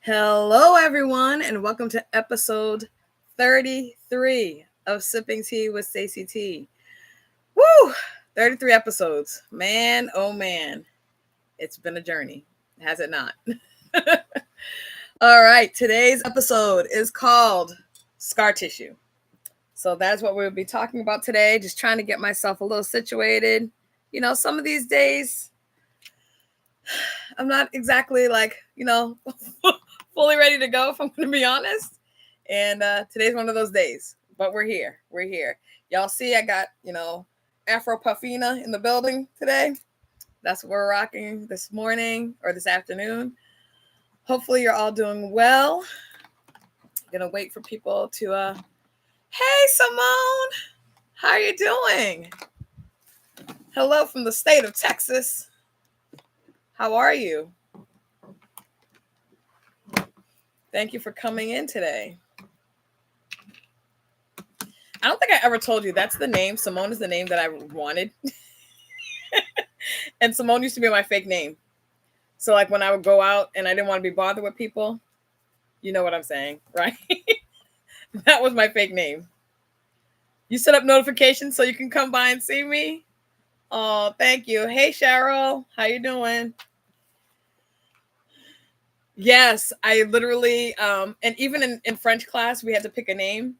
Hello, everyone, and welcome to episode 33 of Sipping Tea with Stacey T. Woo! 33 episodes. Man, oh man. It's been a journey, has it not? All right, today's episode is called Scar Tissue. So that's what we'll be talking about today. Just trying to get myself a little situated. Some of these days, I'm not exactly fully ready to go, if I'm going to be honest. And today's one of those days, but we're here. We're here. Y'all see, I got, Afro Puffina in the building today. That's what we're rocking this morning or this afternoon. Hopefully you're all doing well. Gonna wait for people to, hey, Simone, how are you doing? Hello from the state of Texas. How are you? Thank you for coming in today. I don't think I ever told you that's the name. Simone is the name that I wanted. And Simone used to be my fake name. So like when I would go out and I didn't want to be bothered with people, you know what I'm saying, right? That was my fake name. You set up notifications so you can come by and see me. Oh, thank you. Hey, Cheryl, how you doing? Yes, I literally, and even in French class, we had to pick a name.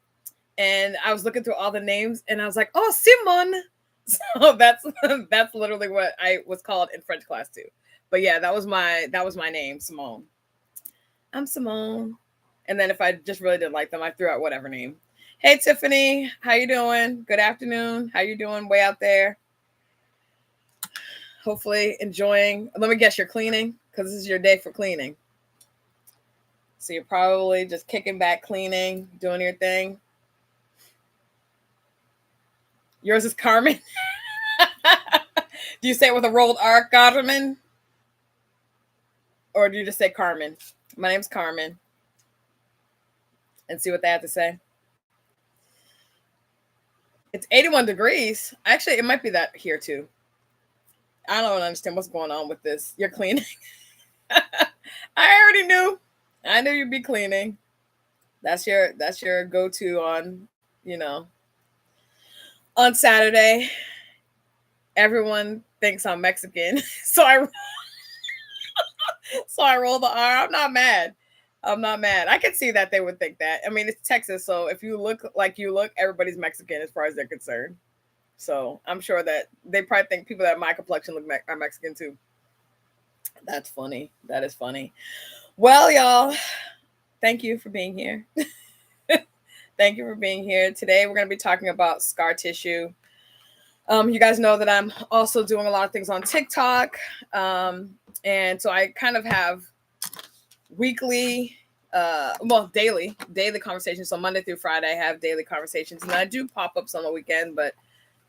And I was looking through all the names and I was like, oh, Simone. So that's literally what I was called in French class too. But yeah, that was my name, Simone. I'm Simone. And then if I just really didn't like them, I threw out whatever name. Hey, Tiffany, how you doing? Good afternoon. How you doing way out there? Hopefully enjoying. Let me guess, you're cleaning because this is your day for cleaning. So you're probably just kicking back, cleaning, doing your thing. Yours is Carmen. Do you say it with a rolled R, Carmen? Or do you just say Carmen? My name's Carmen. And see what they have to say. It's 81 degrees. Actually, it might be that here too. I don't understand what's going on with this. You're cleaning. I already knew. I knew you'd be cleaning. That's your go-to on, on Saturday. Everyone thinks I'm Mexican. So I roll the R. I'm not mad. I can see that they would think that. I mean, it's Texas, so if you look like you look, everybody's Mexican as far as they're concerned. So I'm sure that they probably think people that have my complexion are Mexican too. That's funny. That is funny. Well, y'all, thank you for being here. Thank you for being here. Today, we're going to be talking about scar tissue. You guys know that I'm also doing a lot of things on TikTok. And so I kind of have weekly, daily conversations. So Monday through Friday, I have daily conversations. And I do pop-ups on the weekend, but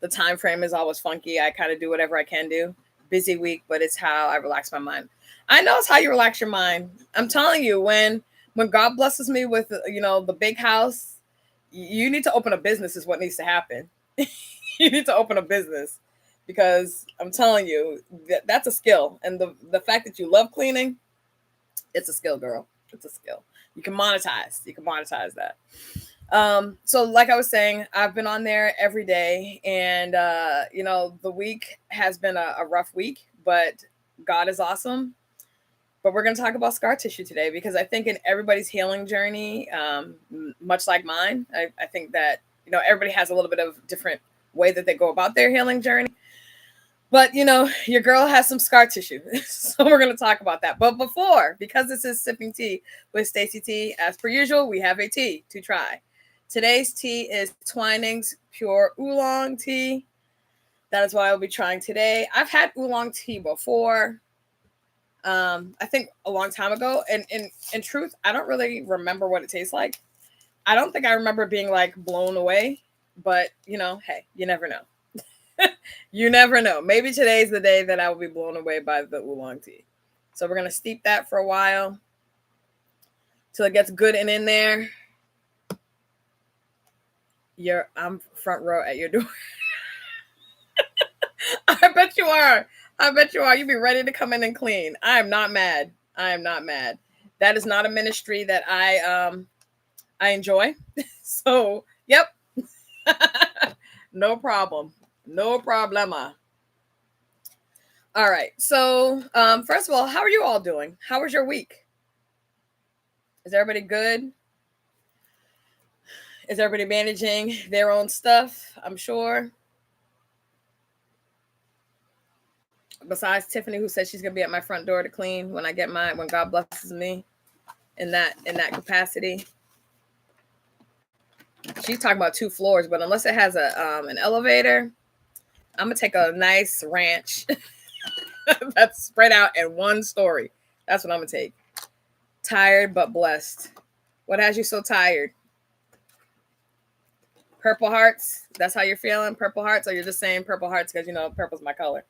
the time frame is always funky. I kind of do whatever I can do. Busy week, but it's how I relax my mind. I know it's how you relax your mind. I'm telling you, when God blesses me with, the big house, you need to open a business is what needs to happen. You need to open a business because I'm telling you, that's a skill. And the fact that you love cleaning, it's a skill, girl. It's a skill. You can monetize that. So like I was saying, I've been on there every day and, the week has been a rough week, but God is awesome. But we're going to talk about scar tissue today because I think in everybody's healing journey, much like mine, I think that, everybody has a little bit of different way that they go about their healing journey. But, your girl has some scar tissue. So we're going to talk about that. But before, because this is Sipping Tea with Stacey T, as per usual, we have a tea to try. Today's tea is Twinings Pure Oolong Tea. That is what I will be trying today. I've had oolong tea before. I think a long time ago. And in truth, I don't really remember what it tastes like. I don't think I remember being like blown away. But, hey, you never know. You never know. Maybe today's the day that I will be blown away by the oolong tea. So we're going to steep that for a while till it gets good and in there. I'm front row at your door. I bet you are. You'll be ready to come in and clean. I am not mad. That is not a ministry that I enjoy. So, yep. No problem. No problema. All right. So, first of all, how are you all doing? How was your week? Is everybody good? Is everybody managing their own stuff? I'm sure. Besides Tiffany, who said she's gonna be at my front door to clean when I get mine, when God blesses me in that capacity. She's talking about 2 floors, but unless it has an elevator, I'm gonna take a nice ranch that's spread out in 1 story. That's what I'm gonna take. Tired but blessed. What has you so tired? Purple hearts. That's how you're feeling. Purple hearts, or you're just saying purple hearts because you know purple's my color.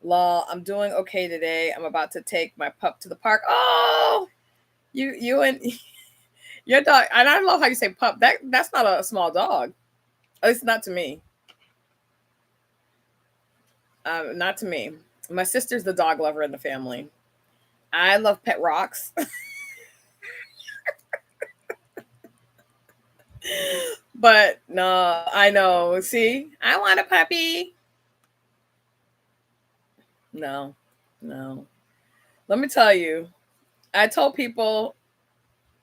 Law. I'm doing okay today. I'm about to take my pup to the park. Oh, you and your dog. And I love how you say pup. That's not a small dog. At least not to me. Not to me. My sister's the dog lover in the family. I love pet rocks. But no, I know. See, I want a puppy. No, no. Let me tell you, I told people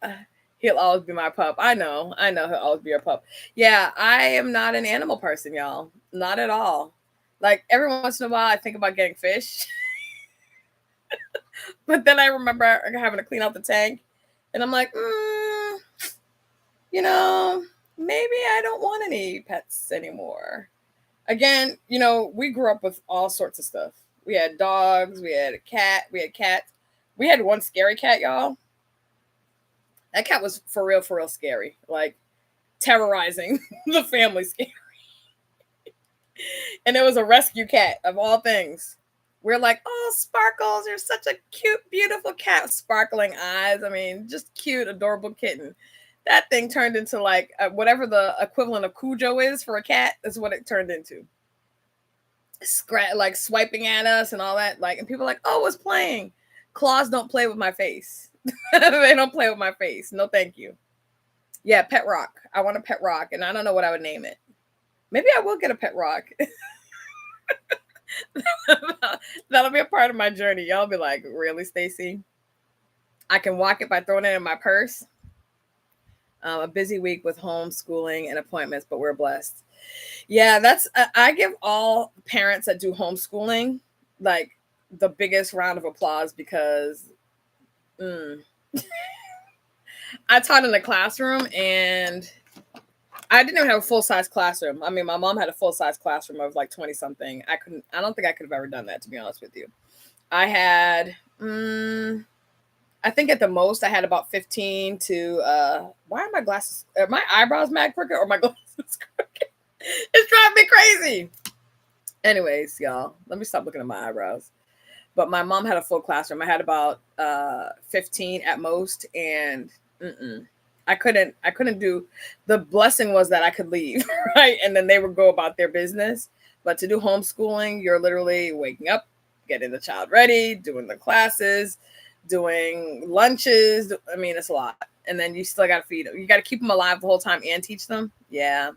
uh, he'll always be my pup. I know he'll always be your pup. Yeah, I am not an animal person, y'all. Not at all. Like every once in a while, I think about getting fish, but then I remember having to clean out the tank, and I'm like, you know, maybe I don't want any pets anymore. Again, we grew up with all sorts of stuff. We had dogs, we had a cat, we had cats. We had one scary cat, y'all. That cat was for real scary. Like terrorizing the family scary. And it was a rescue cat of all things. We're like, oh, Sparkles, you're such a cute, beautiful cat. Sparkling eyes. I mean, just cute, adorable kitten. That thing turned into like whatever the equivalent of Cujo is for a cat. Is what it turned into. Like swiping at us and all that. Like, and people are like, oh, it's playing. Claws don't play with my face. They don't play with my face. No, thank you. Yeah, pet rock. I want a pet rock, and I don't know what I would name it. Maybe I will get a pet rock. That'll be a part of my journey. Y'all be like, really, Stacy? I can walk it by throwing it in my purse. A busy week with homeschooling and appointments, but we're blessed. Yeah, I give all parents that do homeschooling like the biggest round of applause because I taught in a classroom and I didn't even have a full-size classroom. I mean, my mom had a full-size classroom of like 20 something. I don't think I could have ever done that, to be honest with you. I had, I think at the most I had about 15 to, why are my glasses, are my eyebrows mad crooked or my glasses crooked? It's driving me crazy. Anyways, y'all, let me stop looking at my eyebrows. But my mom had a full classroom. I had about 15 at most, and I couldn't do. The blessing was that I could leave, right, and then they would go about their business. But to do homeschooling, you're literally waking up, getting the child ready, doing the classes, doing lunches. I mean, it's a lot, and then you still got to feed them. You got to keep them alive the whole time and teach them. Yeah.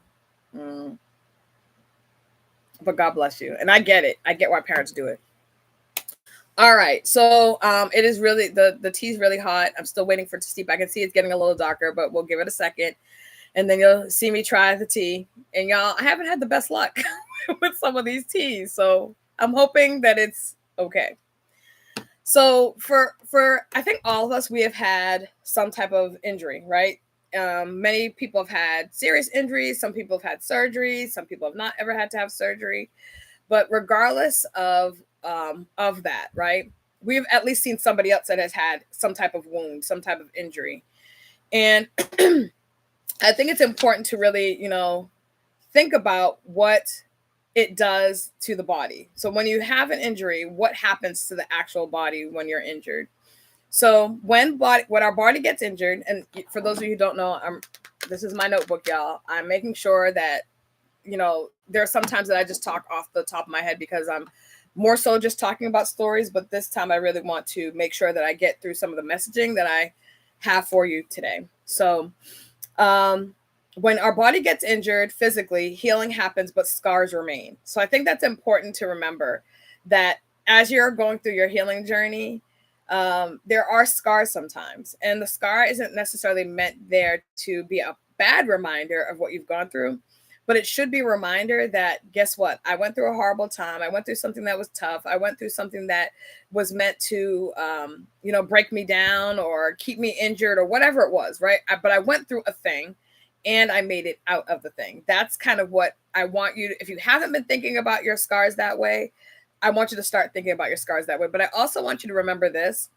But God bless you, and I get it. I get why parents do it. All right, so it is really the tea's really hot. I'm still waiting for it to steep. I can see it's getting a little darker, but we'll give it a second, and then you'll see me try the tea. And y'all, I haven't had the best luck with some of these teas, so I'm hoping that it's okay. So for I think all of us, we have had some type of injury, right? Many people have had serious injuries. Some people have had surgery. Some people have not ever had to have surgery. But regardless of that, right? We've at least seen somebody else that has had some type of wound, some type of injury. And I think it's important to really, think about what it does to the body. So when you have an injury, what happens to the actual body when you're injured? So when our body gets injured, and for those of you who don't know, this is my notebook, y'all. I'm making sure that, there are some times that I just talk off the top of my head because I'm more so just talking about stories, but this time I really want to make sure that I get through some of the messaging that I have for you today. So, um, when our body gets injured physically, healing happens, but scars remain. So I think that's important to remember that as you're going through your healing journey, there are scars sometimes, and the scar isn't necessarily meant there to be a bad reminder of what you've gone through, but it should be a reminder that guess what? I went through a horrible time. I went through something that was tough. I went through something that was meant to, break me down or keep me injured or whatever it was, right? But I went through a thing and I made it out of the thing. That's kind of what I want you to, if you haven't been thinking about your scars that way, I want you to start thinking about your scars that way. But I also want you to remember this,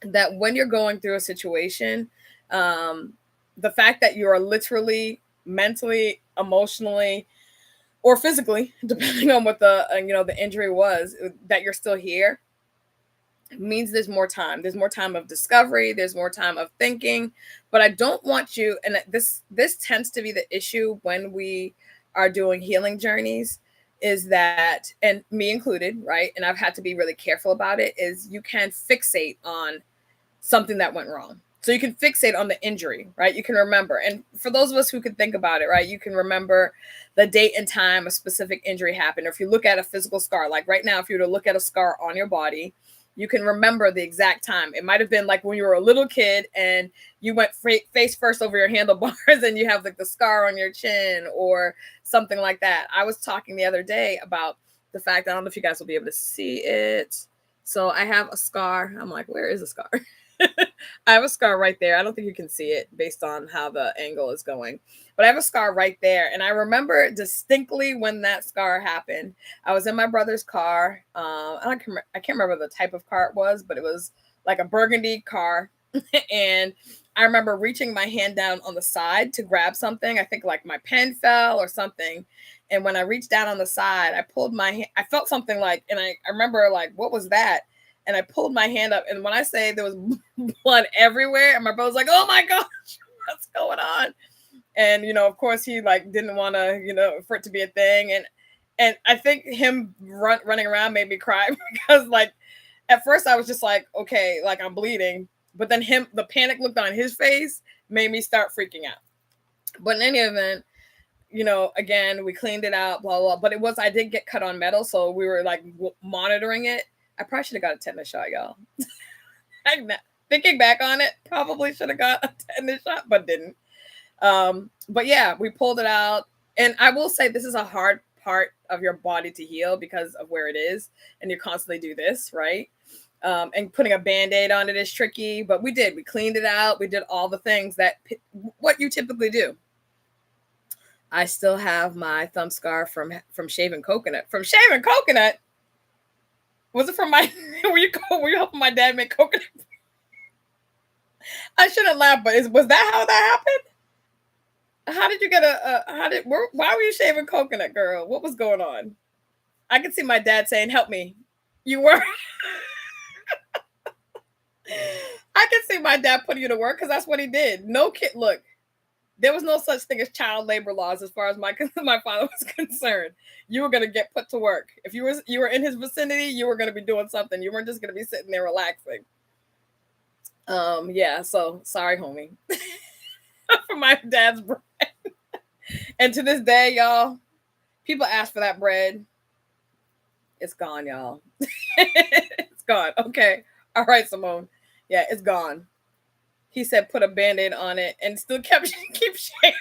that when you're going through a situation, um, the fact that you are literally mentally, emotionally, or physically, depending on what the injury was, that you're still here means there's more time. There's more time of discovery. There's more time of thinking. But I don't want you, and this tends to be the issue when we are doing healing journeys, is that, and me included, right? And I've had to be really careful about it, is you can fixate on something that went wrong. So you can fixate on the injury, right? You can remember. And for those of us who can think about it, right, you can remember the date and time a specific injury happened. Or if you look at a physical scar, like right now, if you were to look at a scar on your body, you can remember the exact time. It might have been like when you were a little kid and you went face first over your handlebars and you have like the scar on your chin or something like that. I was talking the other day about the fact, I don't know if you guys will be able to see it. So I have a scar. I'm like, where is the scar? I have a scar right there. I don't think you can see it based on how the angle is going, but I have a scar right there. And I remember distinctly when that scar happened. I was in my brother's car. I can't remember the type of car it was, but it was like a burgundy car. And I remember reaching my hand down on the side to grab something. I think like my pen fell or something. And when I reached down on the side, I pulled my hand. I felt something like, and I remember like, what was that? And I pulled my hand up. And when I say there was blood everywhere, and my brother's like, oh my gosh, what's going on? And, of course he like didn't want to, for it to be a thing. And I think him running around made me cry because like, at first I was just like, okay, like I'm bleeding. But then the panic look on his face made me start freaking out. But in any event, again, we cleaned it out, blah, blah. But I did get cut on metal. So we were like monitoring it. I probably should have got a tetanus shot, y'all. Thinking back on it, probably should have got a tetanus shot, but didn't. But yeah, we pulled it out. And I will say this is a hard part of your body to heal because of where it is. And you constantly do this, right? And putting a Band-Aid on it is tricky, but we did. We cleaned it out. We did all the things what you typically do. I still have my thumb scar from shaving coconut. From shaving coconut? Was it from my? Were you helping my dad make coconut? I shouldn't laugh, but was that how that happened? How did you get why were you shaving coconut, girl? What was going on? I could see my dad saying, "Help me." You were. I can see my dad putting you to work because that's what he did. No kid. Look, there was no such thing as child labor laws as far as my father was concerned. You were going to get put to work. If you were in his vicinity, you were going to be doing something. You weren't just going to be sitting there relaxing. Yeah, so sorry, homie, for my dad's bread. And to this day, y'all, people ask for that bread. It's gone, y'all. It's gone. Okay. All right, Simone. Yeah, it's gone. He said put a Band-Aid on it and still keep shaving.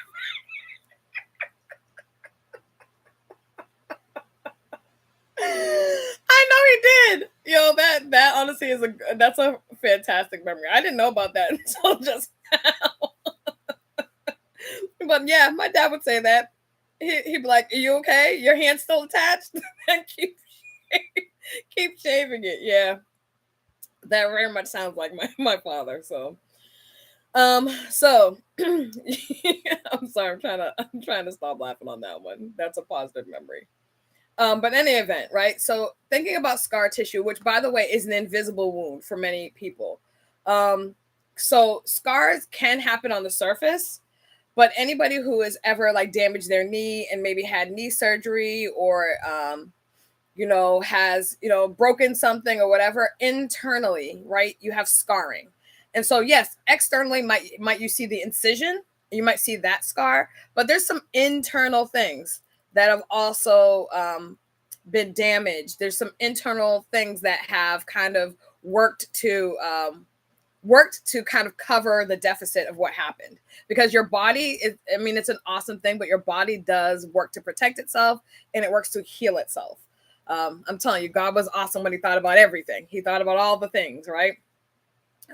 I know he did. Yo, that honestly that's a fantastic memory. I didn't know about that until just now. But yeah, my dad would say that. He'd be like, "Are you okay? Your hand's still attached?" And keep shaving it. Yeah, that very much sounds like my father. So. So I'm sorry, I'm trying to stop laughing on that one. That's a positive memory. But in any event, right? So thinking about scar tissue, which by the way is an invisible wound for many people. So scars can happen on the surface, but anybody who has ever like damaged their knee and maybe had knee surgery or has, broken something or whatever, internally, right? You have scarring. And so, yes, externally might you see the incision, you might see that scar, but there's some internal things that have also been damaged. There's some internal things that have kind of worked to kind of cover the deficit of what happened, because your body is, I mean, it's an awesome thing, but your body does work to protect itself, and it works to heal itself. I'm telling you, God was awesome when he thought about everything. He thought about all the things, right?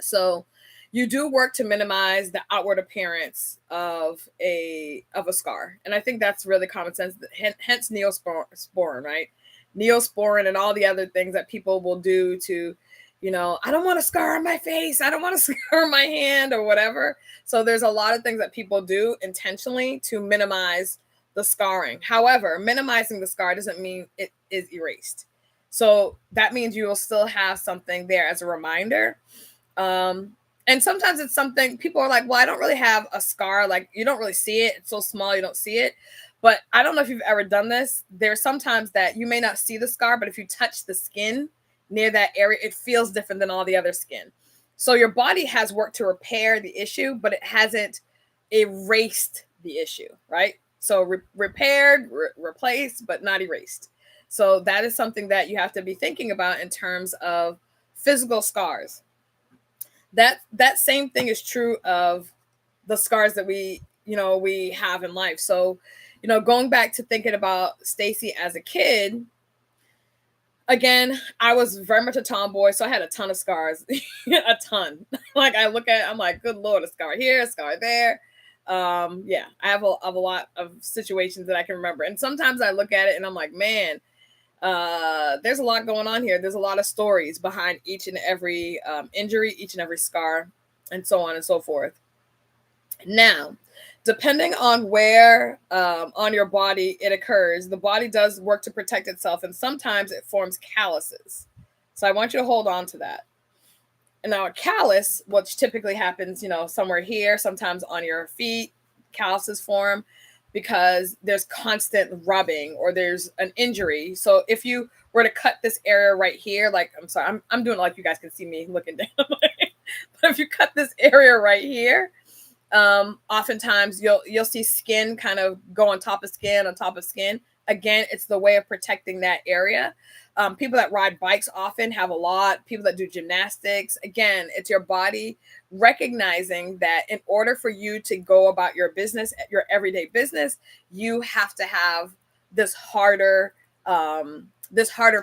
So you do work to minimize the outward appearance of a scar. And I think that's really common sense. Hence neosporin, right? Neosporin and all the other things that people will do to, I don't want a scar on my face. I don't want a scar on my hand or whatever. So there's a lot of things that people do intentionally to minimize the scarring. However, minimizing the scar doesn't mean it is erased. So that means you will still have something there as a reminder. And sometimes it's something people are like, well, I don't really have a scar. Like, you don't really see it. It's so small, you don't see it. But I don't know if you've ever done this. There's sometimes that you may not see the scar, but if you touch the skin near that area, it feels different than all the other skin. So your body has worked to repair the issue, but it hasn't erased the issue, right? So repaired, replaced, but not erased. So that is something that you have to be thinking about in terms of physical scars. That same thing is true of the scars that we have in life. So, going back to thinking about Stacy as a kid, again, I was very much a tomboy, so I had a ton of scars, a ton. Like, I'm like, good Lord, a scar here, a scar there. Yeah, I have a lot of situations that I can remember. And sometimes I look at it and I'm like, man, there's a lot going on here. There's a lot of stories behind each and every injury, each and every scar, and so on and so forth. Now, depending on where on your body it occurs, the body does work to protect itself, and sometimes it forms calluses. So I want you to hold on to that. And now a callus, which typically happens, somewhere here, sometimes on your feet, calluses form because there's constant rubbing or there's an injury. So if you were to cut this area right here, like, I'm sorry, I'm doing it like you guys can see me looking down. But if you cut this area right here, oftentimes you'll see skin kind of go on top of skin, on top of skin. Again, it's the way of protecting that area. People that ride bikes often have a lot. People that do gymnastics, again, it's your body recognizing that in order for you to go about your business, your everyday business, you have to have this harder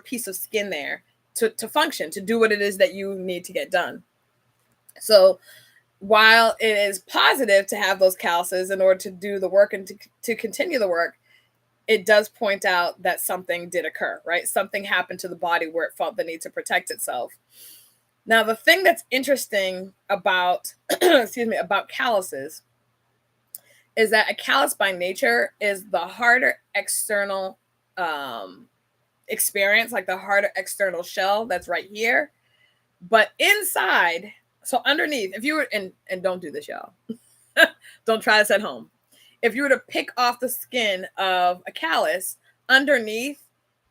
piece of skin there to function, to do what it is that you need to get done. So while it is positive to have those calluses in order to do the work and to continue the work, it does point out that something did occur, right? Something happened to the body where it felt the need to protect itself. Now, the thing that's interesting about, about calluses is that a callus by nature is the harder external experience, like the harder external shell that's right here. But inside, so underneath, if you were, and don't do this, y'all. Don't try this at home. If you were to pick off the skin of a callus underneath,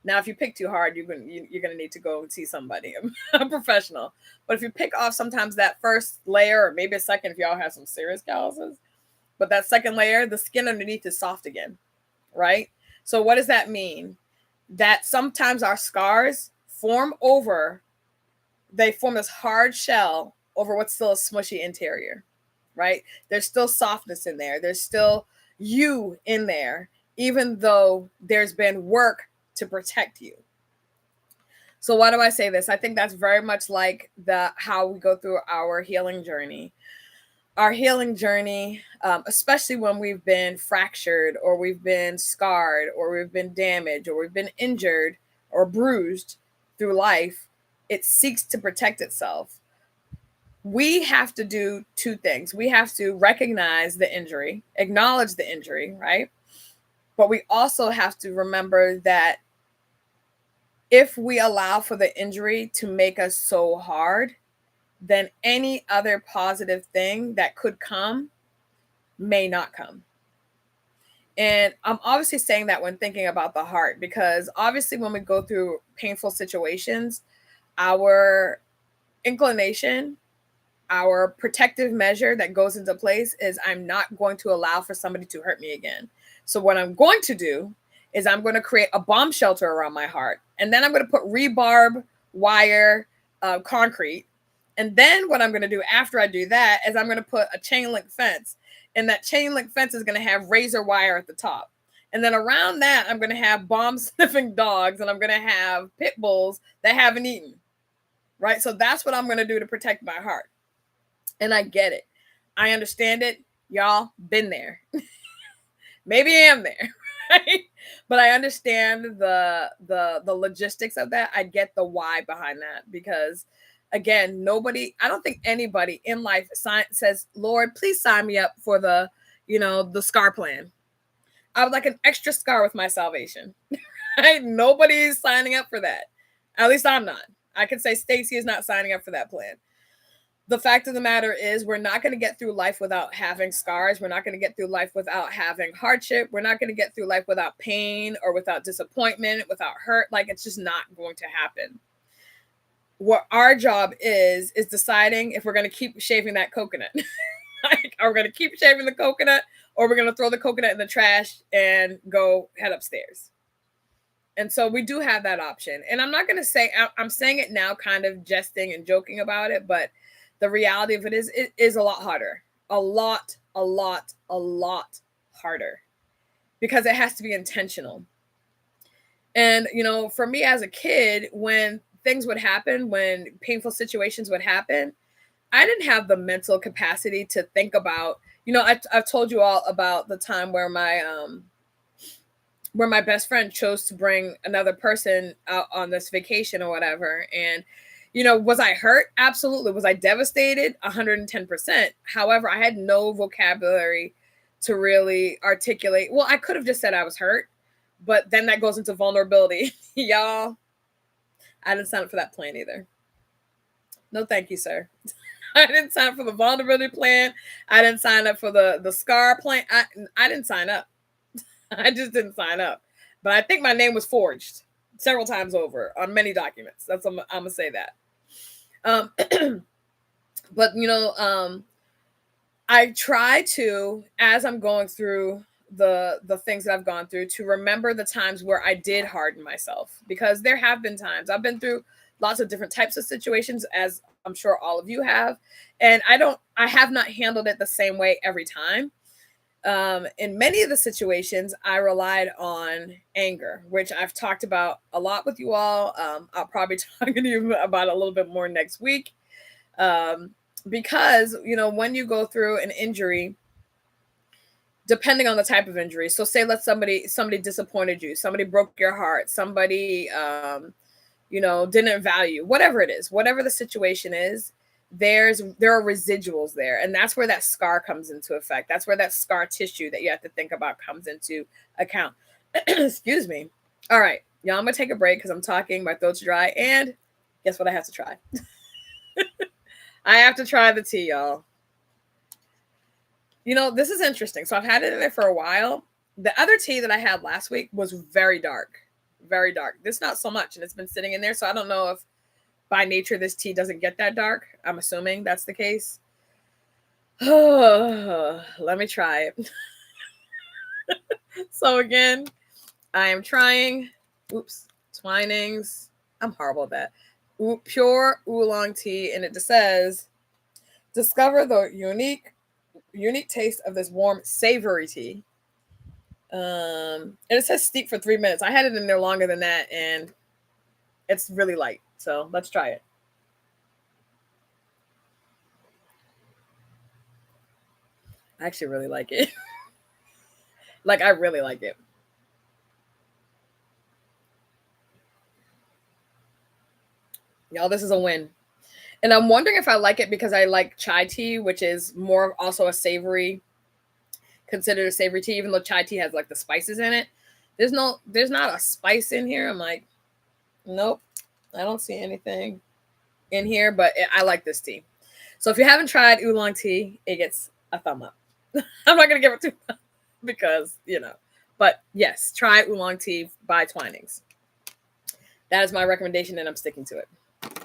now if you pick too hard, you're gonna need to go and see somebody, a professional. But if you pick off sometimes that first layer, or maybe a second, if y'all have some serious calluses, but that second layer, the skin underneath is soft again, right? So what does that mean? That sometimes our scars they form this hard shell over what's still a smushy interior, right? There's still softness in there. There's still you in there, even though there's been work to protect you. So why do I say this? I think that's very much like how we go through our healing journey. Our healing journey, especially when we've been fractured or we've been scarred or we've been damaged or we've been injured or bruised through life, it seeks to protect itself. We have to do two things. We have to recognize the injury, acknowledge the injury, right? But we also have to remember that if we allow for the injury to make us so hard, then any other positive thing that could come may not come. And I'm obviously saying that when thinking about the heart, because obviously when we go through painful situations, our inclination, our protective measure that goes into place is I'm not going to allow for somebody to hurt me again. So what I'm going to do is I'm going to create a bomb shelter around my heart. And then I'm going to put rebarb, wire, concrete. And then what I'm going to do after I do that is I'm going to put a chain link fence. And that chain link fence is going to have razor wire at the top. And then around that, I'm going to have bomb sniffing dogs, and I'm going to have pit bulls that haven't eaten. Right? So that's what I'm going to do to protect my heart. And I get it. I understand it. Y'all been there. Maybe I am there, right? But I understand the logistics of that. I get the why behind that, because again, I don't think anybody in life says, Lord, please sign me up for the scar plan. I would like an extra scar with my salvation. Right? Nobody's signing up for that. At least I'm not. I could say Stacy is not signing up for that plan. The fact of the matter is, we're not going to get through life without having scars. We're not going to get through life without having hardship. We're not going to get through life without pain or without disappointment, without hurt. Like, it's just not going to happen. What our job is deciding if we're going to keep shaving that coconut. Like, are we going to keep shaving the coconut, or we're going to throw the coconut in the trash and go head upstairs? And so we do have that option. And I'm not going to say, I'm saying it now kind of jesting and joking about it, but the reality of it is a lot harder. A lot harder. Because it has to be intentional. And, for me as a kid, when things would happen, when painful situations would happen, I didn't have the mental capacity to think about, I've told you all about the time where my best friend chose to bring another person out on this vacation or whatever. And, was I hurt? Absolutely. Was I devastated? 110%. However, I had no vocabulary to really articulate. Well, I could have just said I was hurt, but then that goes into vulnerability. Y'all, I didn't sign up for that plan either. No, thank you, sir. I didn't sign up for the vulnerability plan. I didn't sign up for the scar plan. I didn't sign up. I just didn't sign up. But I think my name was forged several times over on many documents. I'm gonna say that. But I try to, as I'm going through the things that I've gone through, to remember the times where I did harden myself, because there have been times I've been through lots of different types of situations, as I'm sure all of you have, and I have not handled it the same way every time. In many of the situations, I relied on anger, which I've talked about a lot with you all. I'll probably talk to you about it a little bit more next week. Because, when you go through an injury, depending on the type of injury, so say somebody disappointed you, somebody broke your heart, somebody, didn't value, whatever it is, whatever the situation is, there are residuals there. And that's where that scar comes into effect. That's where that scar tissue that you have to think about comes into account. Excuse me. All right, y'all, I'm going to take a break because I'm talking, my throat's dry, and guess what I have to try? I have to try the tea, y'all. This is interesting. So I've had it in there for a while. The other tea that I had last week was very dark. Very dark. This not so much, and it's been sitting in there, so I don't know if by nature this tea doesn't get that dark. I'm assuming that's the case. Let me try it. So again, I am trying Twinings. I'm horrible at that. Pure oolong tea, and it just says, discover the unique taste of this warm, savory tea. And it says steep for 3 minutes. I had it in there longer than that, and it's really light. So let's try it. I actually really like it. Like, I really like it. Y'all, this is a win. And I'm wondering if I like it because I like chai tea, which is more also considered a savory tea, even though chai tea has like the spices in it. There's not a spice in here. I'm like, nope, I don't see anything in here, but I like this tea. So if you haven't tried oolong tea, it gets a thumb up. I'm not going to give it 2 because, But yes, try oolong tea by Twinings. That is my recommendation, and I'm sticking to it.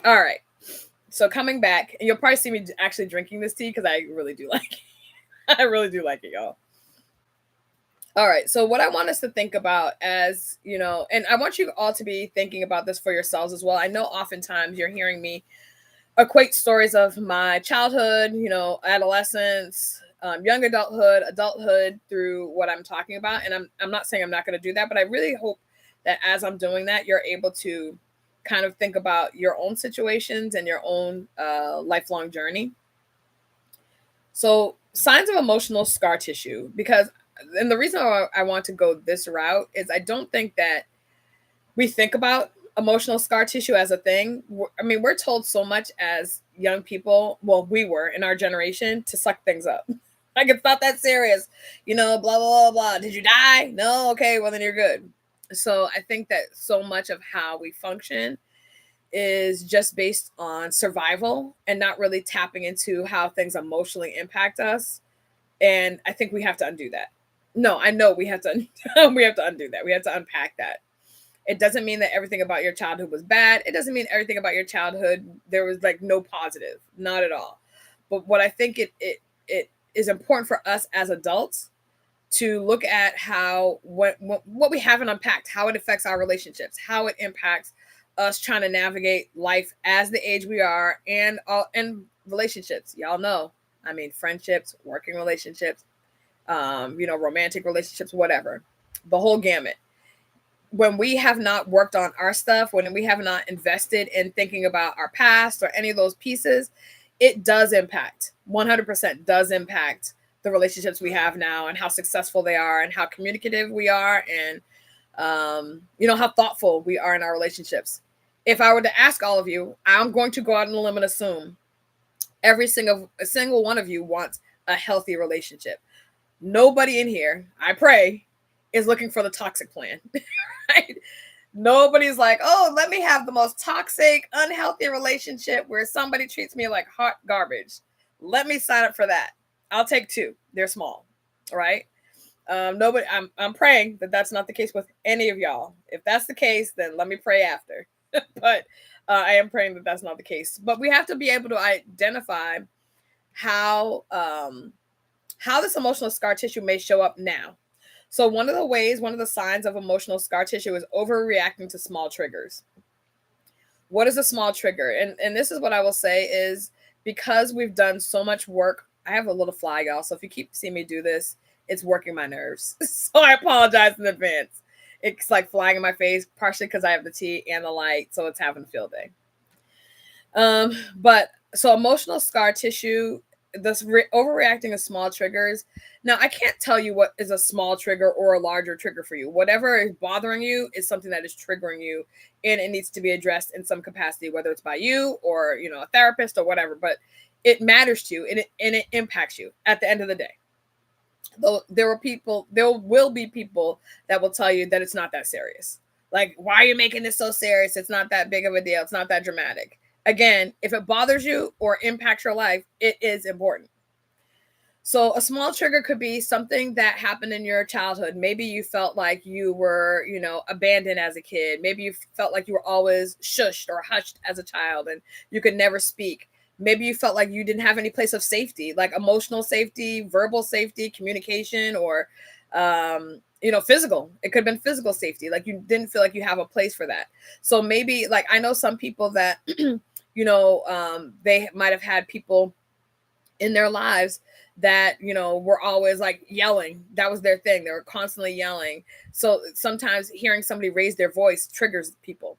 All right. So coming back, and you'll probably see me actually drinking this tea because I really do like it. I really do like it, y'all. All right. So what I want us to think about, as you know, and I want you all to be thinking about this for yourselves as well. I know oftentimes you're hearing me equate stories of my childhood, adolescence, young adulthood through what I'm talking about. And I'm not saying I'm not going to do that, but I really hope that as I'm doing that, you're able to kind of think about your own situations and your own lifelong journey. So, signs of emotional scar tissue, because, and the reason why I want to go this route is I don't think that we think about emotional scar tissue as a thing. I mean, we're told so much as young people. Well, we were in our generation to suck things up. Like, it's not that serious, blah, blah, blah, blah. Did you die? No. Okay. Well, then you're good. So I think that so much of how we function is just based on survival and not really tapping into how things emotionally impact us. And I think we have to undo that. No, I know we have to we have to undo that. We have to unpack that. It doesn't mean that everything about your childhood was bad. It doesn't mean everything about your childhood there was like no positive, not at all. But what I think it is important for us as adults to look at how what we haven't unpacked, how it affects our relationships, how it impacts us trying to navigate life as the age we are, and relationships. Y'all know, I mean, friendships, working relationships, romantic relationships, whatever, the whole gamut. When we have not worked on our stuff, when we have not invested in thinking about our past or any of those pieces, it does impact, 100% does impact the relationships we have now and how successful they are and how communicative we are and, how thoughtful we are in our relationships. If I were to ask all of you, I'm going to go out on a limb and assume a single one of you wants a healthy relationship. Nobody in here, I pray, is looking for the toxic plan. Right? Nobody's like, oh, let me have the most toxic, unhealthy relationship where somebody treats me like hot garbage. Let me sign up for that. I'll take two. They're small, right? Nobody. I'm praying that that's not the case with any of y'all. If that's the case, then let me pray after. But I am praying that that's not the case. But we have to be able to identify how this emotional scar tissue may show up now. So one of the signs of emotional scar tissue is overreacting to small triggers. What is a small trigger? And this is what I will say is, because we've done so much work. I have a little fly, y'all. So if you keep seeing me do this, it's working my nerves. So I apologize in advance. It's like flying in my face, partially because I have the tea and the light, so it's having a field day. But so emotional scar tissue, this overreacting to small triggers. Now, I can't tell you what is a small trigger or a larger trigger for you. Whatever is bothering you is something that is triggering you, and it needs to be addressed in some capacity, whether it's by you or a therapist or whatever. But it matters to you, and it impacts you at the end of the day. Though there will be people that will tell you that it's not that serious. Like, why are you making this so serious? It's not that big of a deal. It's not that dramatic. Again, if it bothers you or impacts your life, it is important. So a small trigger could be something that happened in your childhood. Maybe you felt like you were, abandoned as a kid. Maybe you felt like you were always shushed or hushed as a child and you could never speak. Maybe you felt like you didn't have any place of safety, like emotional safety, verbal safety, communication, or physical. It could have been physical safety. Like, you didn't feel like you have a place for that. So maybe, like, I know some people that they might have had people in their lives that were always like yelling. That was their thing. They were constantly yelling. So sometimes hearing somebody raise their voice triggers people.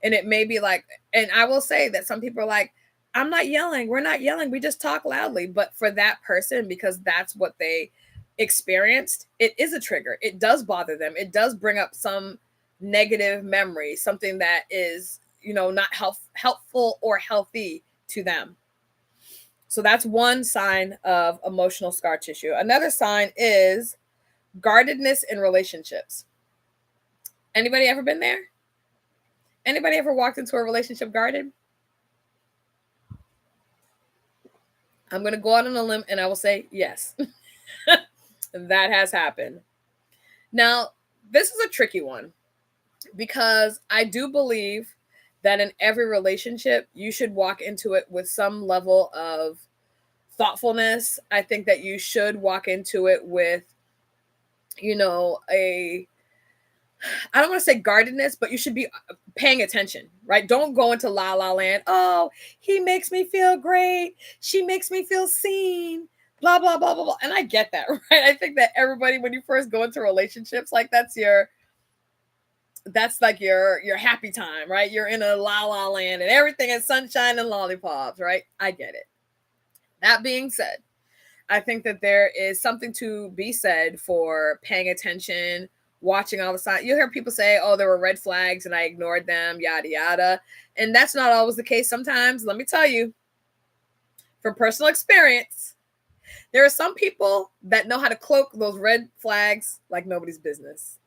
And it may be like, and I will say that some people are like, I'm not yelling, we're not yelling, we just talk loudly. But for that person, because that's what they experienced, it is a trigger. It does bother them. It does bring up some negative memory, something that is not helpful or healthy to them. So that's one sign of emotional scar tissue. Another sign is guardedness in relationships. Anybody ever been there? Anybody ever walked into a relationship guarded? I'm going to go out on a limb and I will say yes. That has happened. Now, this is a tricky one because I do believe that in every relationship, you should walk into it with some level of thoughtfulness. I think that you should walk into it with, a I don't want to say guardedness, but you should be paying attention, right? Don't go into la la land. Oh, he makes me feel great. She makes me feel seen. Blah blah blah blah blah. And I get that, right? I think that everybody, when you first go into relationships, like that's like your happy time, right? You're in a la la land and everything is sunshine and lollipops, right? I get it. That being said, I think that there is something to be said for paying attention, watching all the signs. You hear people say, "Oh, there were red flags and I ignored them," yada yada, and that's not always the case. Sometimes, let me tell you, from personal experience, there are some people that know how to cloak those red flags like nobody's business.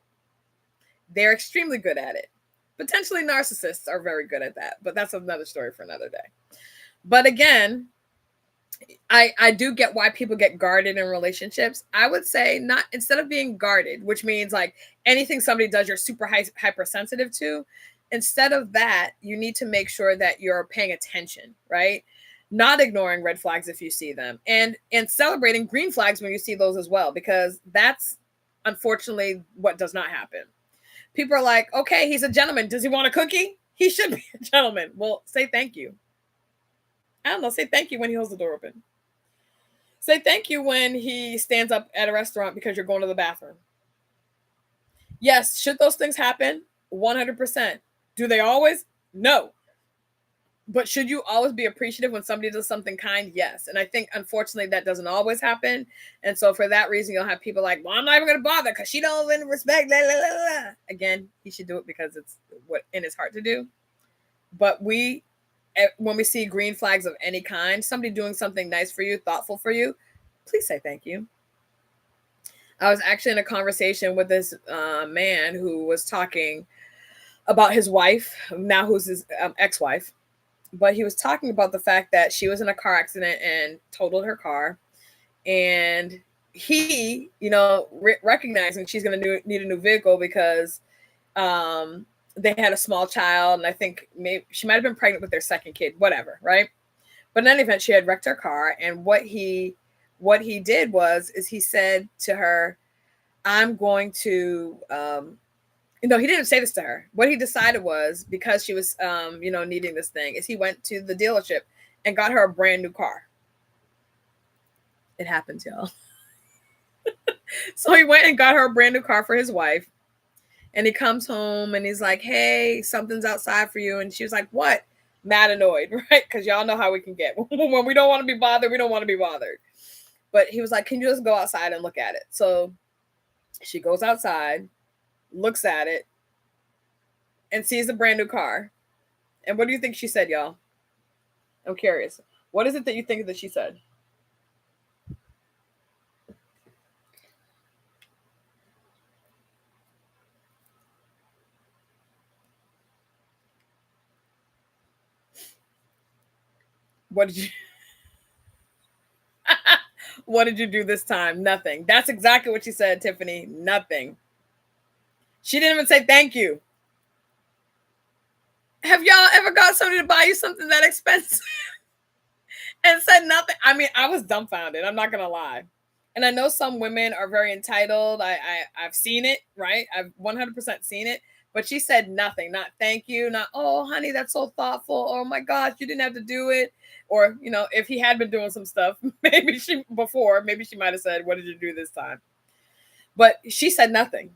They're extremely good at it. Potentially, narcissists are very good at that, but that's another story for another day. But again, I do get why people get guarded in relationships. I would say not, instead of being guarded, which means like anything somebody does, you're super hypersensitive to. Instead of that, you need to make sure that you're paying attention, right? Not ignoring red flags if you see them, and celebrating green flags when you see those as well, because that's unfortunately what does not happen. People are like, okay, he's a gentleman. Does he want a cookie? He should be a gentleman. Well, say thank you. I don't know. Say thank you when he holds the door open. Say thank you when he stands up at a restaurant because you're going to the bathroom. Yes, should those things happen? 100%. Do they always? No. But should you always be appreciative when somebody does something kind? Yes. And I think, unfortunately, that doesn't always happen. And so for that reason, you'll have people like, well, I'm not even going to bother because she don't even respect. Blah, blah, blah, blah. Again, he should do it because it's what in his heart to do. But when we see green flags of any kind, somebody doing something nice for you, thoughtful for you, please say thank you. I was actually in a conversation with this man who was talking about his wife, now who's his ex-wife, but he was talking about the fact that she was in a car accident and totaled her car, and he, recognizing she's going to need a new vehicle because they had a small child, and I think maybe she might have been pregnant with their second kid, whatever, right? But in any event, she had wrecked her car, and what he did is he said to her, I'm going to, he didn't say this to her. What he decided was, because she was, needing this thing, is he went to the dealership and got her a brand new car. It happens, y'all. So he went and got her a brand new car for his wife. And he comes home and he's like, hey, something's outside for you. And she was like, what? Mad annoyed, right? Because y'all know how we can get. When we don't want to be bothered, we don't want to be bothered. But he was like, can you just go outside and look at it? So she goes outside, looks at it, and sees a brand new car. And what do you think she said, y'all? I'm curious. What is it that you think that she said? What did you What did you do this time? Nothing. That's exactly what she said, Tiffany. Nothing. She didn't even say thank you. Have y'all ever got somebody to buy you something that expensive and said nothing? I mean, I was dumbfounded. I'm not gonna lie. And I know some women are very entitled. I've seen it, right? I've 100% seen it. But she said nothing. Not thank you. Not, oh, honey, that's so thoughtful. Oh my gosh, you didn't have to do it. Or, if he had been doing some stuff, maybe she might have said, what did you do this time? But she said nothing.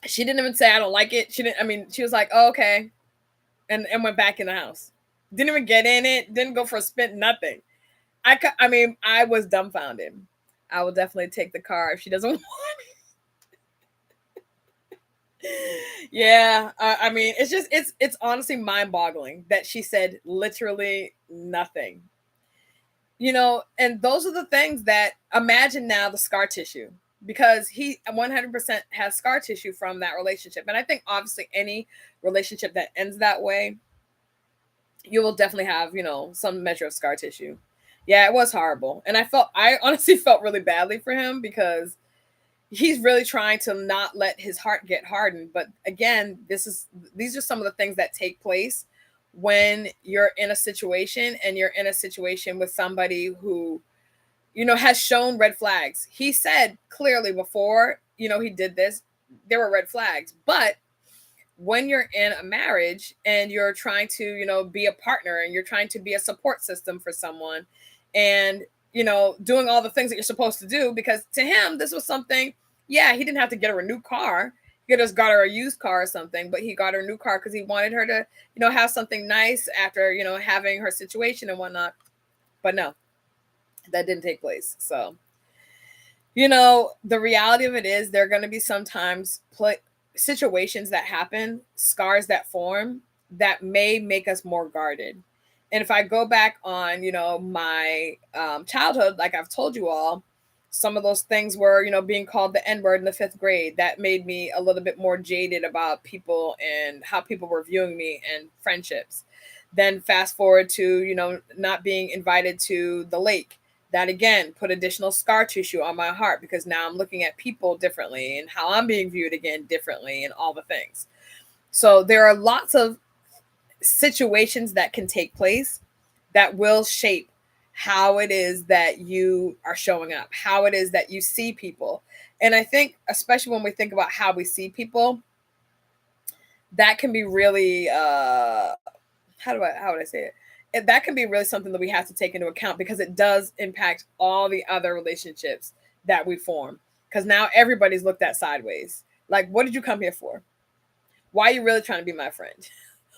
She didn't even say I don't like it. She was like, oh, okay. And went back in the house. Didn't even get in it. Didn't go for a spin. Nothing. I was dumbfounded. I will definitely take the car if she doesn't want it. Yeah. It's honestly mind-boggling that she said literally nothing. And those are the things that, imagine now the scar tissue, because he 100% has scar tissue from that relationship. And I think obviously any relationship that ends that way, you will definitely have, some measure of scar tissue. Yeah, it was horrible. And I honestly felt really badly for him because he's really trying to not let his heart get hardened. But again, these are some of the things that take place when you're in a situation, and you're in a situation with somebody who, has shown red flags. He said clearly before, he did this, there were red flags. But when you're in a marriage and you're trying to, be a partner, and you're trying to be a support system for someone, and, doing all the things that you're supposed to do, because to him, this was something, yeah, he didn't have to get her a new car. He could just got her a used car or something, but he got her a new car because he wanted her to, have something nice after, having her situation and whatnot. But no, that didn't take place. So, the reality of it is, there are going to be sometimes situations that happen, scars that form, that may make us more guarded. And if I go back on, my childhood, like I've told you all, some of those things were, being called the N word in the fifth grade. That made me a little bit more jaded about people and how people were viewing me and friendships. Then fast forward to, not being invited to the lake. That again put additional scar tissue on my heart, because now I'm looking at people differently, and how I'm being viewed again differently, and all the things. So there are lots of situations that can take place that will shape how it is that you are showing up, how it is that you see people. And I think, especially when we think about how we see people, that can be really how would I say it? That can be really something that we have to take into account, because it does impact all the other relationships that we form. Because now everybody's looked at sideways. Like, what did you come here for? Why are you really trying to be my friend?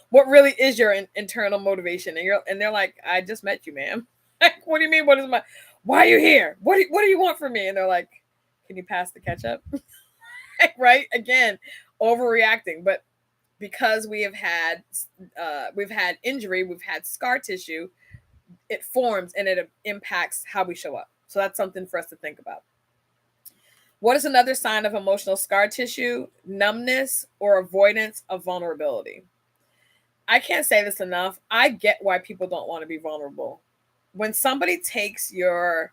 What really is your internal motivation? And they're like, I just met you, ma'am. Like, what do you mean? Why are you here? What do you want from me? And they're like, can you pass the ketchup? Right? Again, overreacting. But because we've had injury, we've had scar tissue, it forms and it impacts how we show up. So that's something for us to think about. What is another sign of emotional scar tissue? Numbness or avoidance of vulnerability. I can't say this enough. I get why people don't want to be vulnerable. When somebody takes your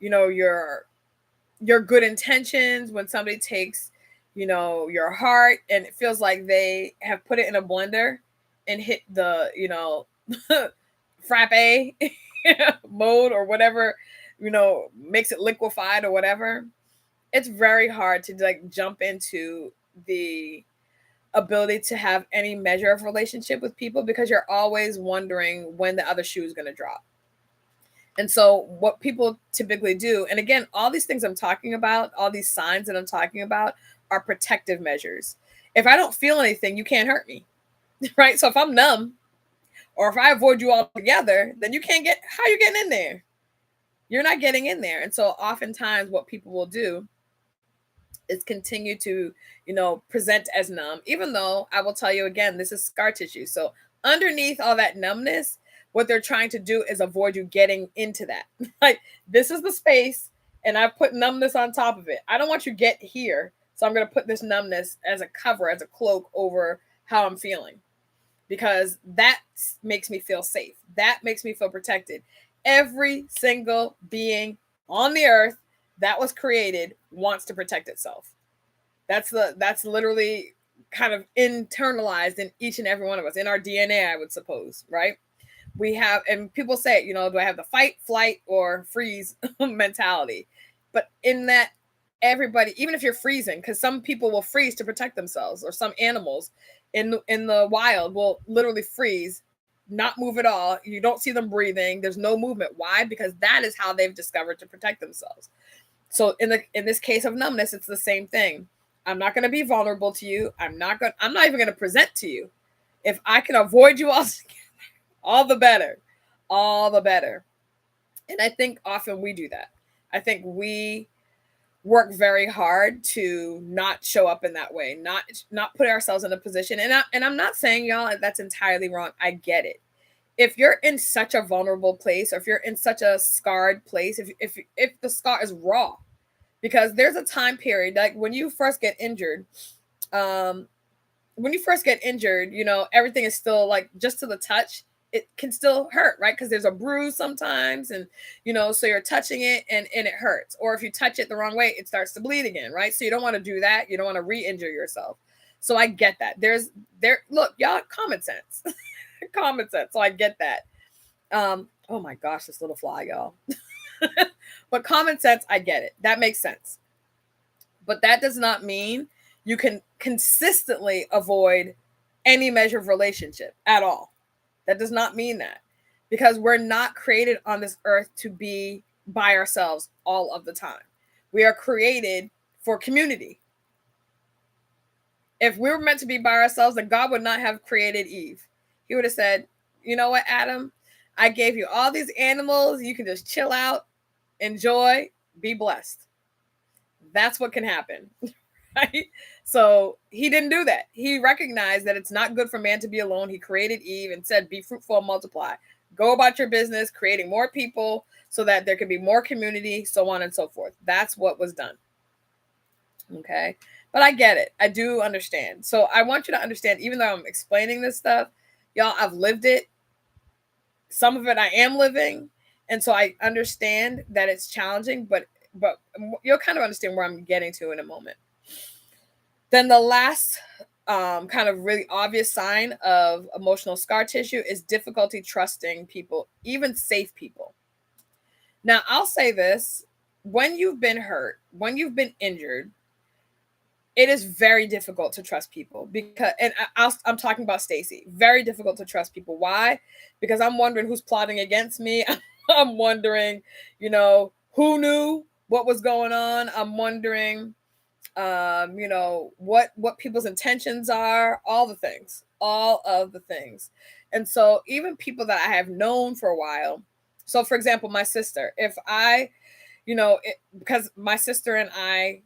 good intentions, when somebody takes, your heart, and it feels like they have put it in a blender and hit the, frappe mode, or whatever, makes it liquefied or whatever, it's very hard to like jump into the ability to have any measure of relationship with people, because you're always wondering when the other shoe is going to drop. And so what people typically do, and again, all these things I'm talking about, all these signs that I'm talking about, are protective measures. If I don't feel anything, you can't hurt me, right? So if I'm numb, or if I avoid you altogether, then you can't how are you getting in there? You're not getting in there. And so oftentimes what people will do is continue to, present as numb, even though I will tell you again, this is scar tissue. So underneath all that numbness, what they're trying to do is avoid you getting into that. Like, this is the space, and I put numbness on top of it. I don't want you to get here. So I'm going to put this numbness as a cover, as a cloak over how I'm feeling, because that makes me feel safe. That makes me feel protected. Every single being on the earth that was created wants to protect itself. That's literally kind of internalized in each and every one of us, in our DNA, I would suppose, right? We have, and people say, do I have the fight, flight, or freeze mentality? But in that, everybody, even if you're freezing, because some people will freeze to protect themselves, or some animals in the wild will literally freeze, not move at all. You don't see them breathing. There's no movement. Why? Because that is how they've discovered to protect themselves. So in this case of numbness, it's the same thing. I'm not going to be vulnerable to you. I'm not even going to present to you. If I can avoid you all the better, all the better. And I think often we do that. I think we work very hard to not show up in that way, not put ourselves in a position. And I'm not saying, y'all, that's entirely wrong. I get it. If you're in such a vulnerable place, or if you're in such a scarred place, if the scar is raw, because there's a time period, like when you first get injured, everything is still like just to the touch, it can still hurt, right? Because there's a bruise sometimes, and so you're touching it and it hurts. Or if you touch it the wrong way, it starts to bleed again, right? So you don't want to do that. You don't want to re-injure yourself. So I get that. Look, y'all, common sense. Common sense. So I get that. Oh my gosh, this little fly, y'all. But common sense, I get it. That makes sense. But that does not mean you can consistently avoid any measure of relationship at all. That does not mean that, because we're not created on this earth to be by ourselves all of the time. We are created for community. If we were meant to be by ourselves, then God would not have created Eve. He would have said, you know what, Adam, I gave you all these animals. You can just chill out, enjoy, be blessed. That's what can happen. Right? So he didn't do that. He recognized that it's not good for man to be alone. He created Eve and said, be fruitful and multiply. Go about your business, creating more people so that there can be more community, so on and so forth. That's what was done. Okay. But I get it. I do understand. So I want you to understand, even though I'm explaining this stuff, y'all, I've lived it. Some of it I am living. And so I understand that it's challenging, but you'll kind of understand where I'm getting to in a moment. Then the last kind of really obvious sign of emotional scar tissue is difficulty trusting people, even safe people. Now, I'll say this. When you've been hurt, when you've been injured, it is very difficult to trust people because, and I'm talking about Stacy, very difficult to trust people. Why? Because I'm wondering who's plotting against me. I'm wondering, who knew what was going on. I'm wondering, what people's intentions are, all of the things. And so even people that I have known for a while. So for example, my sister, if I, because my sister and I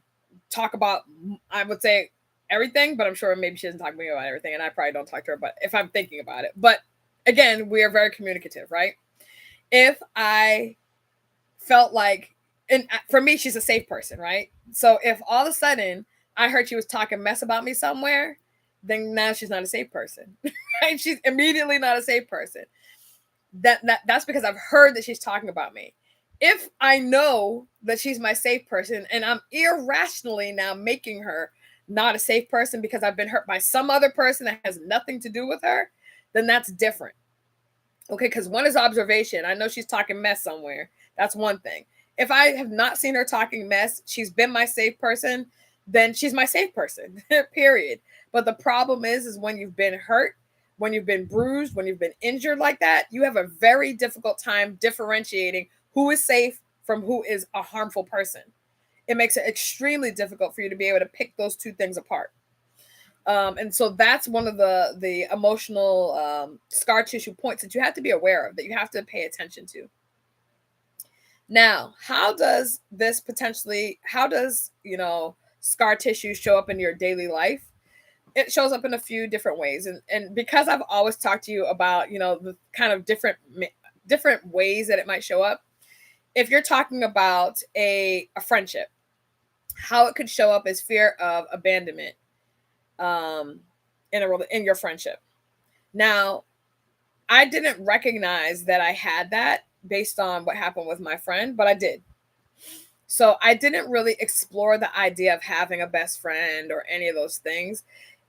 talk about, I would say everything, but I'm sure maybe she doesn't talk to me about everything. And I probably don't talk to her, but if I'm thinking about it, but again, we are very communicative, right? If I felt like, and for me, she's a safe person, right? So if all of a sudden I heard she was talking mess about me somewhere, then now she's not a safe person, right? She's immediately not a safe person. That's because I've heard that she's talking about me. If I know that she's my safe person and I'm irrationally now making her not a safe person because I've been hurt by some other person that has nothing to do with her, then that's different. Okay, because one is observation. I know she's talking mess somewhere. That's one thing. If I have not seen her talking mess, she's been my safe person, then she's my safe person, period. But the problem is when you've been hurt, when you've been bruised, when you've been injured like that, you have a very difficult time differentiating who is safe from who is a harmful person. It makes it extremely difficult for you to be able to pick those two things apart. And so that's one of the emotional scar tissue points that you have to be aware of, that you have to pay attention to. Now, how does scar tissue show up in your daily life? It shows up in a few different ways. And because I've always talked to you about, the kind of different ways that it might show up. If you're talking about a friendship, how it could show up is fear of abandonment in your friendship. Now, I didn't recognize that I had that based on what happened with my friend, but I did. So I didn't really explore the idea of having a best friend or any of those things.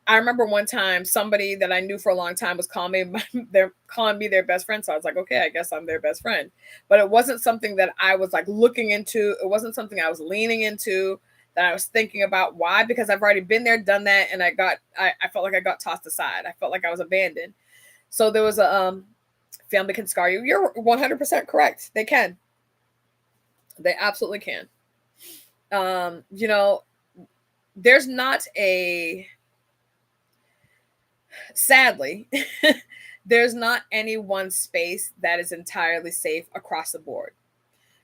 I remember one time somebody that I knew for a long time was calling me their best friend. So I was like, okay, I guess I'm their best friend. But it wasn't something that I was like looking into. It wasn't something I was leaning into, that I was thinking about. Why? Because I've already been there, done that. And I felt like I got tossed aside. I felt like I was abandoned. So there was a family can scar you. You're 100% correct. They can. They absolutely can. There's not sadly, there's not any one space that is entirely safe across the board,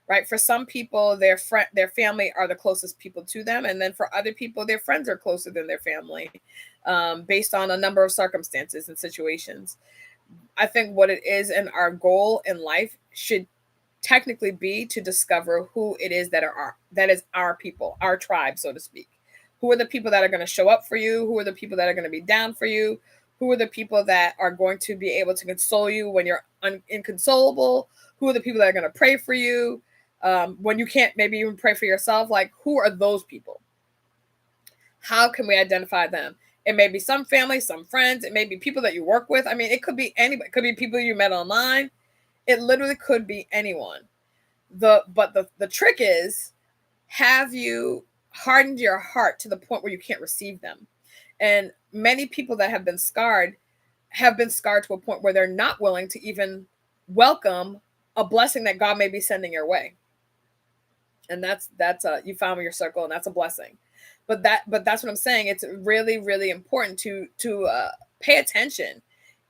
right? For some people, their family are the closest people to them. And then for other people, their friends are closer than their family, based on a number of circumstances and situations. I think what it is and our goal in life should technically be to discover who it is that is our people, our tribe, so to speak. Who are the people that are going to show up for you? Who are the people that are going to be down for you? Who are the people that are going to be able to console you when you're inconsolable? Who are the people that are going to pray for you when you can't maybe even pray for yourself? Like, who are those people? How can we identify them? It may be some family, some friends. It may be people that you work with. I mean, it could be anybody. It could be people you met online. It literally could be anyone. But the trick is, have you hardened your heart to the point where you can't receive them? And many people that have been scarred to a point where they're not willing to even welcome a blessing that God may be sending your way. And that's you found your circle, and that's a blessing. But that's what I'm saying. It's really, really important to pay attention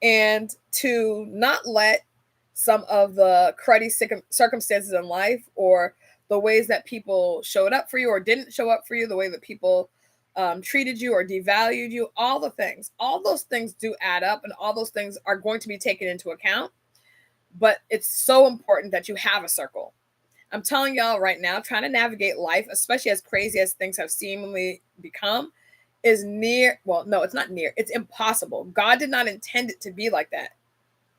and to not let some of the cruddy circumstances in life, or the ways that people showed up for you or didn't show up for you, the way that people treated you or devalued you, all those things do add up, and all those things are going to be taken into account. But it's so important that you have a circle. I'm telling y'all right now, trying to navigate life, especially as crazy as things have seemingly become, is near. Well, no, it's not near. It's impossible. God did not intend it to be like that.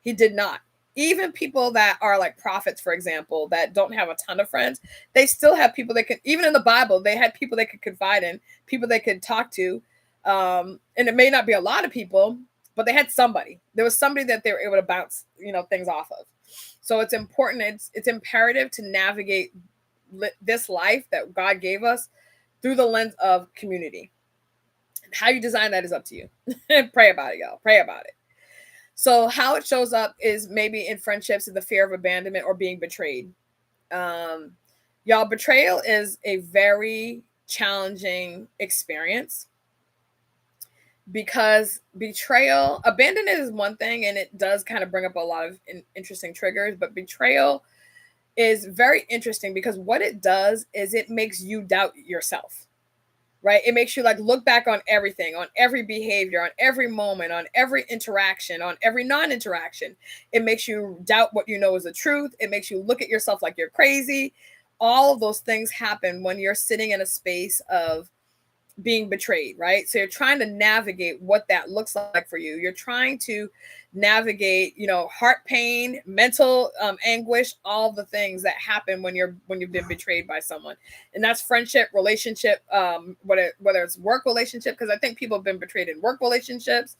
He did not. Even people that are like prophets, for example, that don't have a ton of friends, they still have people they could, even in the Bible, they had people they could confide in, people they could talk to. And it may not be a lot of people, but they had somebody. There was somebody that they were able to bounce, things off of. So it's important. It's imperative to navigate this life that God gave us through the lens of community. How you design that is up to you. Pray about it, y'all. Pray about it. So how it shows up is maybe in friendships, in the fear of abandonment or being betrayed. Y'all, betrayal is a very challenging experience, because abandonment is one thing, and it does kind of bring up a lot of interesting triggers, but betrayal is very interesting because what it does is it makes you doubt yourself, right? It makes you like look back on everything, on every behavior, on every moment, on every interaction, on every non-interaction. It makes you doubt what you know is the truth. It makes you look at yourself like you're crazy. All of those things happen when you're sitting in a space of being betrayed, right? So you're trying to navigate what that looks like for you. You're trying to navigate, heart pain, mental anguish, all the things that happen when you've been betrayed by someone. And that's friendship, relationship, whether it's work relationship, because I think people have been betrayed in work relationships.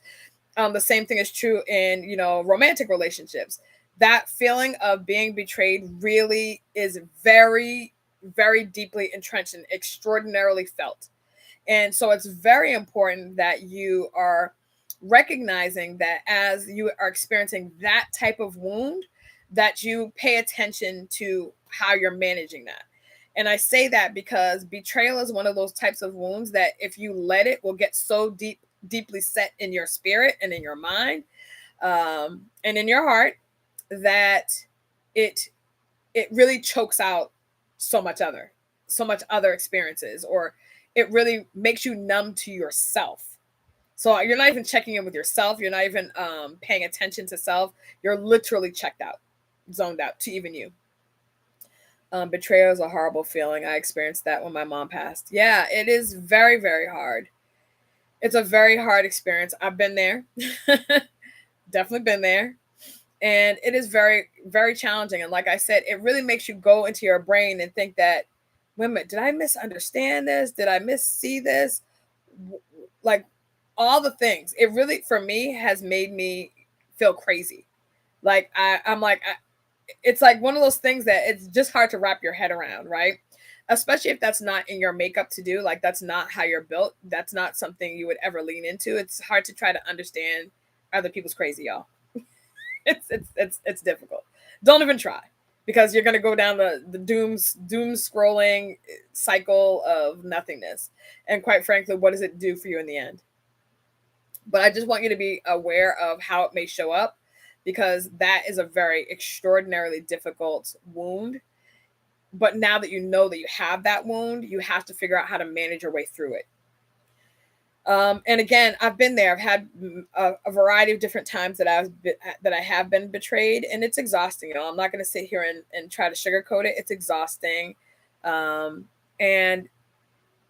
The same thing is true in, romantic relationships. That feeling of being betrayed really is very, very deeply entrenched and extraordinarily felt. And so it's very important that you are recognizing that as you are experiencing that type of wound, that you pay attention to how you're managing that. And I say that because betrayal is one of those types of wounds that if you let it, will get so deeply set in your spirit and in your mind, and in your heart, that it really chokes out so much other experiences, or it really makes you numb to yourself. So you're not even checking in with yourself. You're not even paying attention to self. You're literally checked out, zoned out to even you. Betrayal is a horrible feeling. I experienced that when my mom passed. Yeah, it is very, very hard. It's a very hard experience. I've been there. Definitely been there. And it is very, very challenging. And like I said, it really makes you go into your brain and think that, wait a minute, did I misunderstand this? Did I missee this? Like all the things. It really, for me, has made me feel crazy. Like it's like one of those things that it's just hard to wrap your head around, right? Especially if that's not in your makeup to do. Like that's not how you're built. That's not something you would ever lean into. It's hard to try to understand other people's crazy, y'all. It's difficult. Don't even try, because you're going to go down the doom scrolling cycle of nothingness. And quite frankly, what does it do for you in the end? But I just want you to be aware of how it may show up, because that is a very extraordinarily difficult wound. But now that you know that you have that wound, you have to figure out how to manage your way through it. And again, I've been there. I've had a variety of different times that I have been betrayed, and it's exhausting. I'm not going to sit here and try to sugarcoat it. It's exhausting, and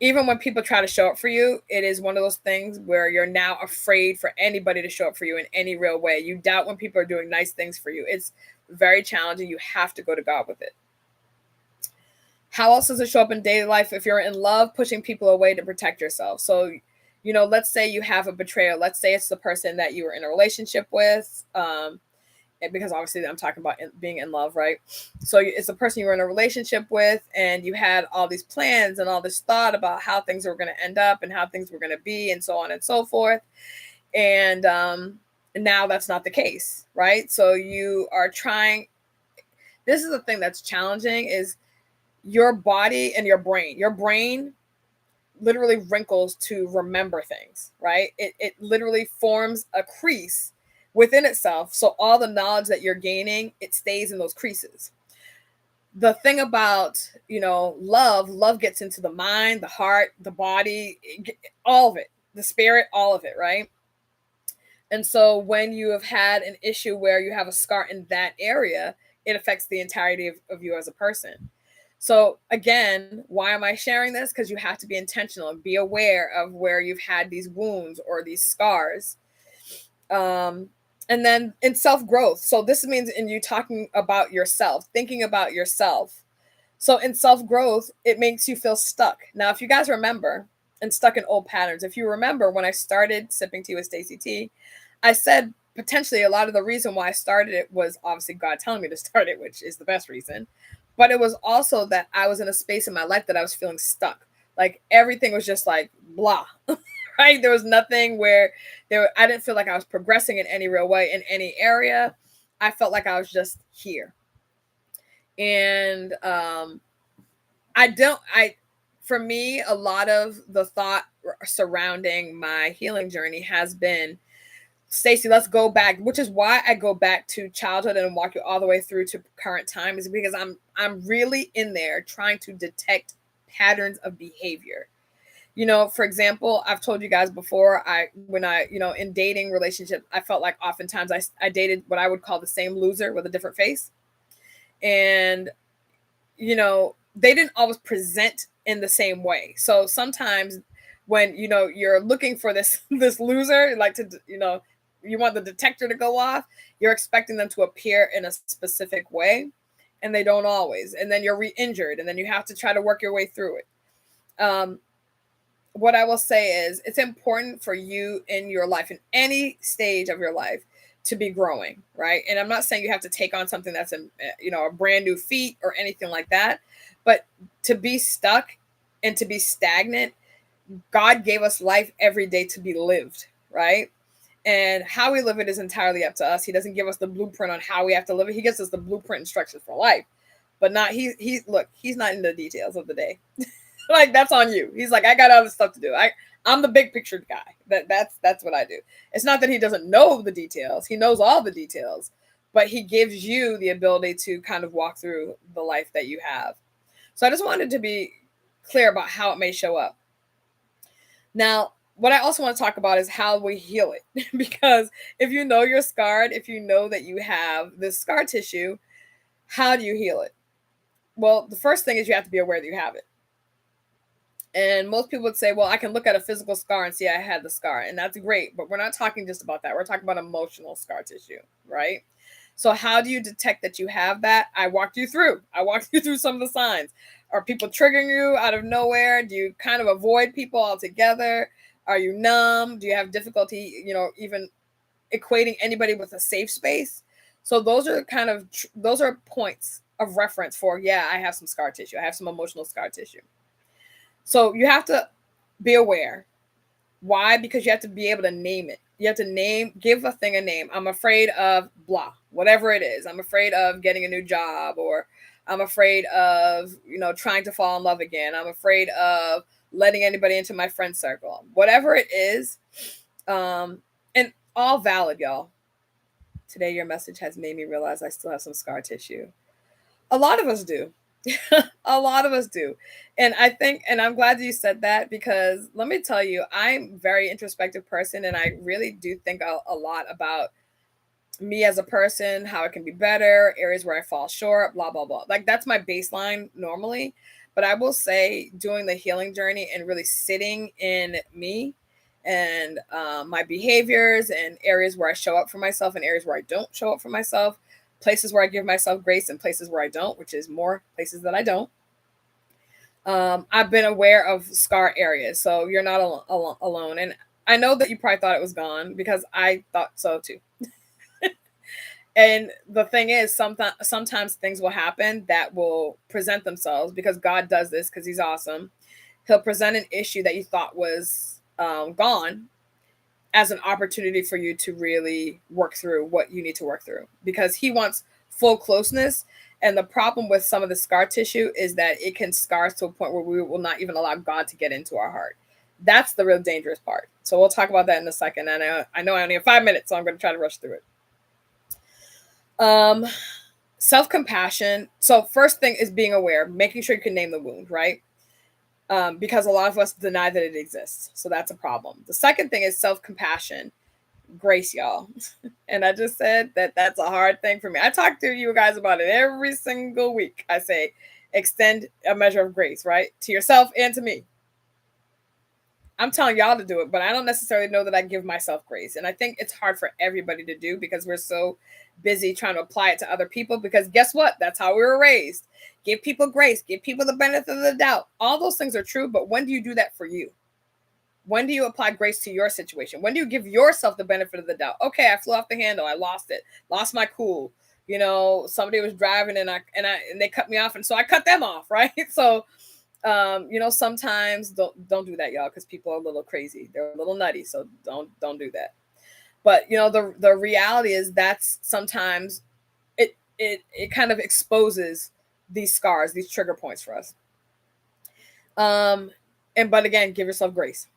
Even when people try to show up for you, it is one of those things where you're now afraid for anybody to show up for you in any real way. You doubt when people are doing nice things for you. It's very challenging. You have to go to God with it. How else does it show up in daily life? If you're in love, pushing people away to protect yourself. So, let's say you have a betrayal. Let's say it's the person that you were in a relationship with. Because obviously I'm talking about being in love, right? So it's a person you were in a relationship with, and you had all these plans and all this thought about how things were going to end up and how things were going to be, and so on and so forth. And now that's not the case, right? So you are trying. This is the thing that's challenging: is your body and your brain. Your brain literally wrinkles to remember things, right? It literally forms a crease within itself. So all the knowledge that you're gaining, it stays in those creases. The thing about, love gets into the mind, the heart, the body, all of it, the spirit, all of it, right? And so when you have had an issue where you have a scar in that area, it affects the entirety of you as a person. So again, why am I sharing this? Because you have to be intentional and be aware of where you've had these wounds or these scars. And then in self-growth. So this means in you talking about yourself, thinking about yourself. So in self-growth, it makes you feel stuck. Now, if you guys remember, and stuck in old patterns, if you remember when I started Sipping Tea with Stacey T, I said potentially a lot of the reason why I started it was obviously God telling me to start it, which is the best reason. But it was also that I was in a space in my life that I was feeling stuck. Like everything was just like blah, right? There was nothing where I didn't feel like I was progressing in any real way in any area. I felt like I was just here. And for me, a lot of the thought surrounding my healing journey has been, Stacey, let's go back, which is why I go back to childhood and walk you all the way through to current time, is because I'm really in there trying to detect patterns of behavior. For example, I've told you guys before, when I in dating relationships, I felt like oftentimes I dated what I would call the same loser with a different face. And they didn't always present in the same way. So sometimes when you're looking for this this loser, like to you want the detector to go off, you're expecting them to appear in a specific way, and they don't always. And then you're re-injured, and then you have to try to work your way through it. What I will say is it's important for you in your life, in any stage of your life, to be growing, right? And I'm not saying you have to take on something that's a brand new feat or anything like that, but to be stuck and to be stagnant, God gave us life every day to be lived, right? And how we live it is entirely up to us. He doesn't give us the blueprint on how we have to live it. He gives us the blueprint instructions for life, but not he's not in the details of the day. Like that's on you. He's like, I got other stuff to do. I'm the big picture guy. That's what I do. It's not that he doesn't know the details. He knows all the details, but he gives you the ability to kind of walk through the life that you have. So I just wanted to be clear about how it may show up. Now, what I also want to talk about is how we heal it. Because if you know you're scarred, if you know that you have this scar tissue, how do you heal it? Well, the first thing is you have to be aware that you have it. And most people would say, well, I can look at a physical scar and see I had the scar. And that's great. But we're not talking just about that. We're talking about emotional scar tissue, right? So how do you detect that you have that? I walked you through some of the signs. Are people triggering you out of nowhere? Do you kind of avoid people altogether? Are you numb? Do you have difficulty, even equating anybody with a safe space? So those are those are points of reference for, yeah, I have some scar tissue. I have some emotional scar tissue. So you have to be aware. Why? Because you have to be able to name it. You have to give a thing a name. I'm afraid of blah, whatever it is. I'm afraid of getting a new job, or I'm afraid of, trying to fall in love again. I'm afraid of letting anybody into my friend circle. Whatever it is, and all valid, y'all. Today, your message has made me realize I still have some scar tissue. A lot of us do. A lot of us do. And I'm glad that you said that, because let me tell you, I'm a very introspective person, and I really do think a lot about me as a person, how it can be better, areas where I fall short, blah, blah, blah. Like that's my baseline normally. But I will say, doing the healing journey and really sitting in me and my behaviors and areas where I show up for myself and areas where I don't show up for myself, places where I give myself grace and places where I don't, which is more places that I don't. I've been aware of scar areas, so you're not alone. And I know that you probably thought it was gone because I thought so too. And the thing is, sometimes things will happen that will present themselves because God does this because He's awesome. He'll present an issue that you thought was gone as an opportunity for you to really work through what you need to work through because He wants full closeness. And the problem with some of the scar tissue is that it can scar us to a point where we will not even allow God to get into our heart. That's the real dangerous part. So we'll talk about that in a second. And I know I only have 5 minutes, so I'm going to try to rush through it. Self-compassion. So first thing is being aware, making sure you can name the wound, right? Because a lot of us deny that it exists. So that's a problem. The second thing is self-compassion. Grace, y'all. And I just said that that's a hard thing for me. I talk to you guys about it every single week. I say, extend a measure of grace, right? To yourself and to me. I'm telling y'all to do it, but I don't necessarily know that I give myself grace. And I think it's hard for everybody to do because we're so busy trying to apply it to other people. Because guess what? That's how we were raised. Give people grace, give people the benefit of the doubt. All those things are true, but when do you do that for you? When do you apply grace to your situation? When do you give yourself the benefit of the doubt? Okay, I flew off the handle. I lost it. Lost my cool. You know, somebody was driving and they cut me off, and so I cut them off, right? So you know, sometimes don't do that, y'all, because people are a little crazy. They're a little nutty, so don't do that. But you know, the reality is that's sometimes it kind of exposes these scars, these trigger points for us. And but again, give yourself grace.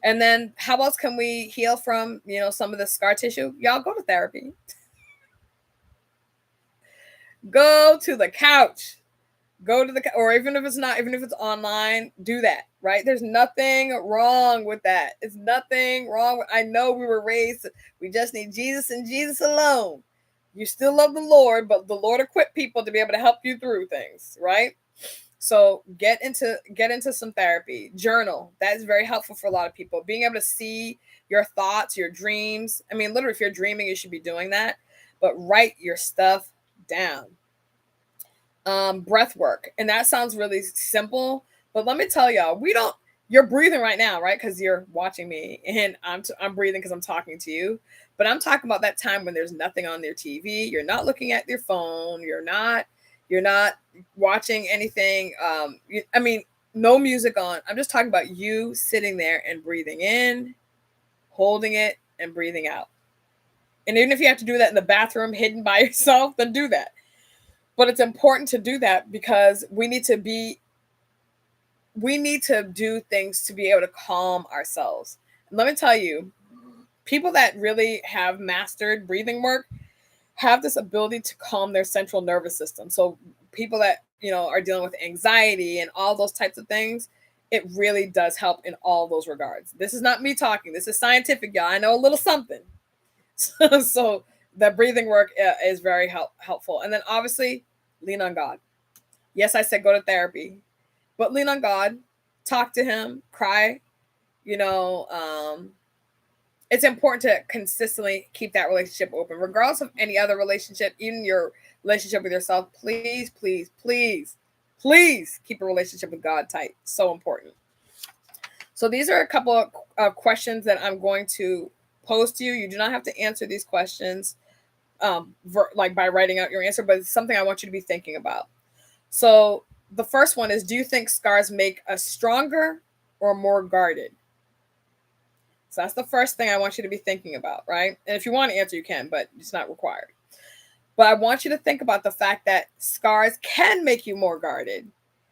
And then how else can we heal from, you know, some of the scar tissue? Y'all go to therapy. Go to the couch. Go to the, or even if it's not, even if it's online, do that, right? There's nothing wrong with that. It's nothing wrong with, I know we were raised, we just need Jesus and Jesus alone. You still love the Lord, but the Lord equipped people to be able to help you through things, right? So get into some therapy. Journal. That is very helpful for a lot of people. Being able to see your thoughts, your dreams. I mean, literally, if you're dreaming, you should be doing that. But write your stuff down. Breath work. And that sounds really simple, but let me tell y'all, you're breathing right now, right? Because you're watching me and I'm breathing because I'm talking to you. But I'm talking about that time when there's nothing on your TV. You're not looking at your phone. You're not watching anything. I mean, no music on. I'm just talking about you sitting there and breathing in, holding it, and breathing out. And even if you have to do that in the bathroom hidden by yourself, then do that. But it's important to do that because we need to do things to be able to calm ourselves. And let me tell you, people that really have mastered breathing work have this ability to calm their central nervous system. So people that, you know, are dealing with anxiety and all those types of things, it really does help in all those regards. This is not me talking. This is scientific, y'all. I know a little something. So the breathing work is very helpful. And then obviously lean on God. Yes, I said go to therapy, but lean on God, talk to Him, cry. You know, it's important to consistently keep that relationship open, regardless of any other relationship, even your relationship with yourself. Please, please, please, please keep a relationship with God tight. So important. So these are a couple of questions that I'm going to pose to you. You do not have to answer these questions like by writing out your answer, but it's something I want you to be thinking about. So the first one is, do you think scars make us stronger or more guarded? So that's the first thing I want you to be thinking about, right? And if you want to answer, you can, but it's not required. But I want you to think about the fact that scars can make you more guarded.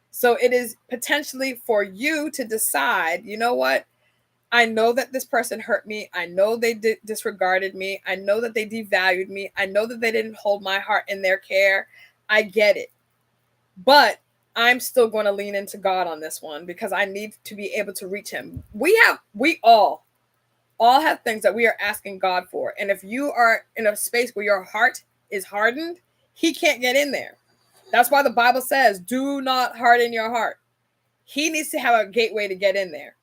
So it is potentially for you to decide, you know what? I know that this person hurt me. I know they disregarded me. I know that they devalued me. I know that they didn't hold my heart in their care. I get it. But I'm still going to lean into God on this one because I need to be able to reach Him. We all have things that we are asking God for. And if you are in a space where your heart is hardened, He can't get in there. That's why the Bible says, do not harden your heart. He needs to have a gateway to get in there.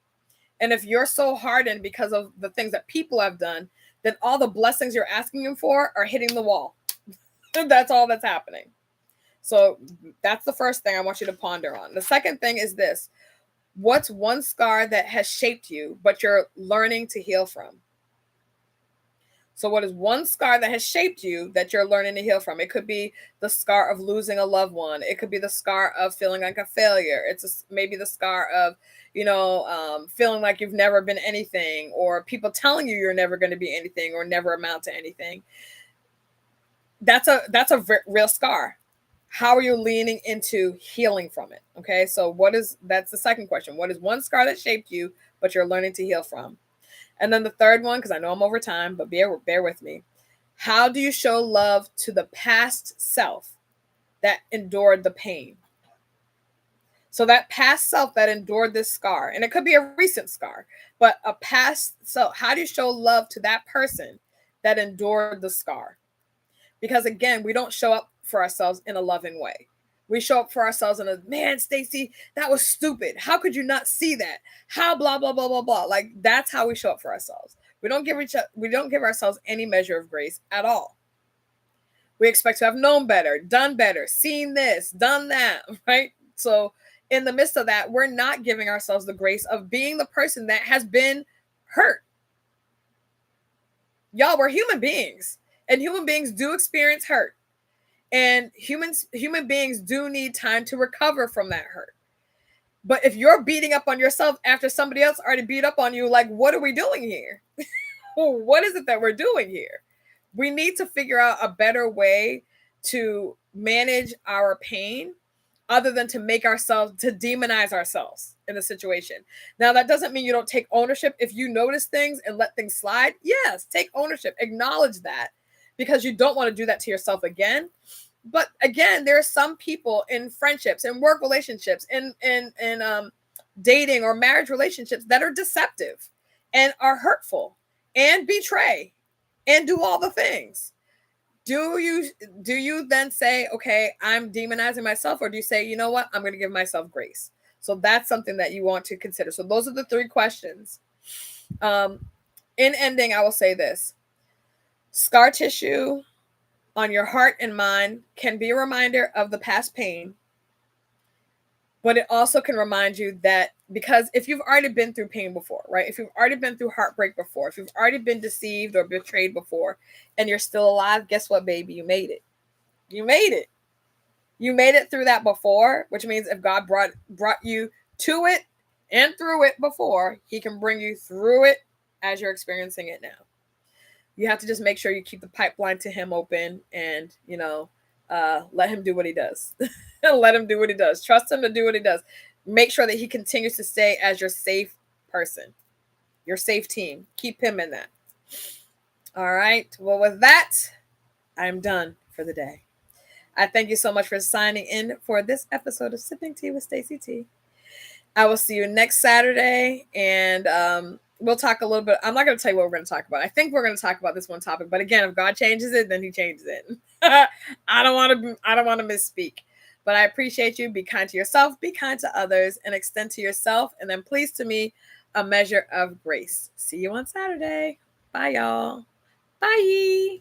And if you're so hardened because of the things that people have done, then all the blessings you're asking him for are hitting the wall. That's all that's happening. So that's the first thing I want you to ponder on. The second thing is this. What's one scar that has shaped you, but you're learning to heal from? So what is one scar that has shaped you that you're learning to heal from? It could be the scar of losing a loved one. It could be the scar of feeling like a failure. Maybe the scar of, feeling like you've never been anything, or people telling you you're never going to be anything or never amount to anything. That's a real scar. How are you leaning into healing from it? Okay, so that's the second question. What is one scar that shaped you, but you're learning to heal from? And then the third one, because I know I'm over time, but bear with me. How do you show love to the past self that endured the pain? So that past self that endured this scar, and it could be a recent scar, but a past self, how do you show love to that person that endured the scar? Because again, we don't show up for ourselves in a loving way. We show up for ourselves in a, man, Stacy, that was stupid. How could you not see that? How blah blah blah blah blah. Like, that's how we show up for ourselves. We don't give ourselves any measure of grace at all. We expect to have known better, done better, seen this, done that, right? So in the midst of that, we're not giving ourselves the grace of being the person that has been hurt. Y'all, we're human beings, and human beings do experience hurt. And human beings do need time to recover from that hurt. But if you're beating up on yourself after somebody else already beat up on you, like, what are we doing here? What is it that we're doing here? We need to figure out a better way to manage our pain other than to demonize ourselves in the situation. Now, that doesn't mean you don't take ownership. If you notice things and let things slide, yes, take ownership, acknowledge that, because you don't want to do that to yourself again. But again, there are some people in friendships and work relationships and dating or marriage relationships that are deceptive and are hurtful and betray and do all the things. Do you then say, okay, I'm demonizing myself, or do you say, you know what, I'm going to give myself grace? So that's something that you want to consider. So those are the three questions. In ending, I will say this. Scar tissue on your heart and mind can be a reminder of the past pain, but it also can remind you that, because if you've already been through pain before, right? If you've already been through heartbreak before, if you've already been deceived or betrayed before, and you're still alive, guess what, baby? You made it. You made it. You made it through that before, which means if God brought you to it and through it before, he can bring you through it as you're experiencing it now. You have to just make sure you keep the pipeline to him open, and, let him do what he does. Let him do what he does. Trust him to do what he does. Make sure that he continues to stay as your safe person, your safe team. Keep him in that. All right. Well, with that, I'm done for the day. I thank you so much for signing in for this episode of Sipping Tea with Stacy T. I will see you next Saturday, and we'll talk a little bit. I'm not going to tell you what we're going to talk about. I think we're going to talk about this one topic, but again, if God changes it, then he changes it. I don't want to misspeak, but I appreciate you. Be kind to yourself, be kind to others, and extend to yourself, and then please to me a measure of grace. See you on Saturday. Bye, y'all. Bye.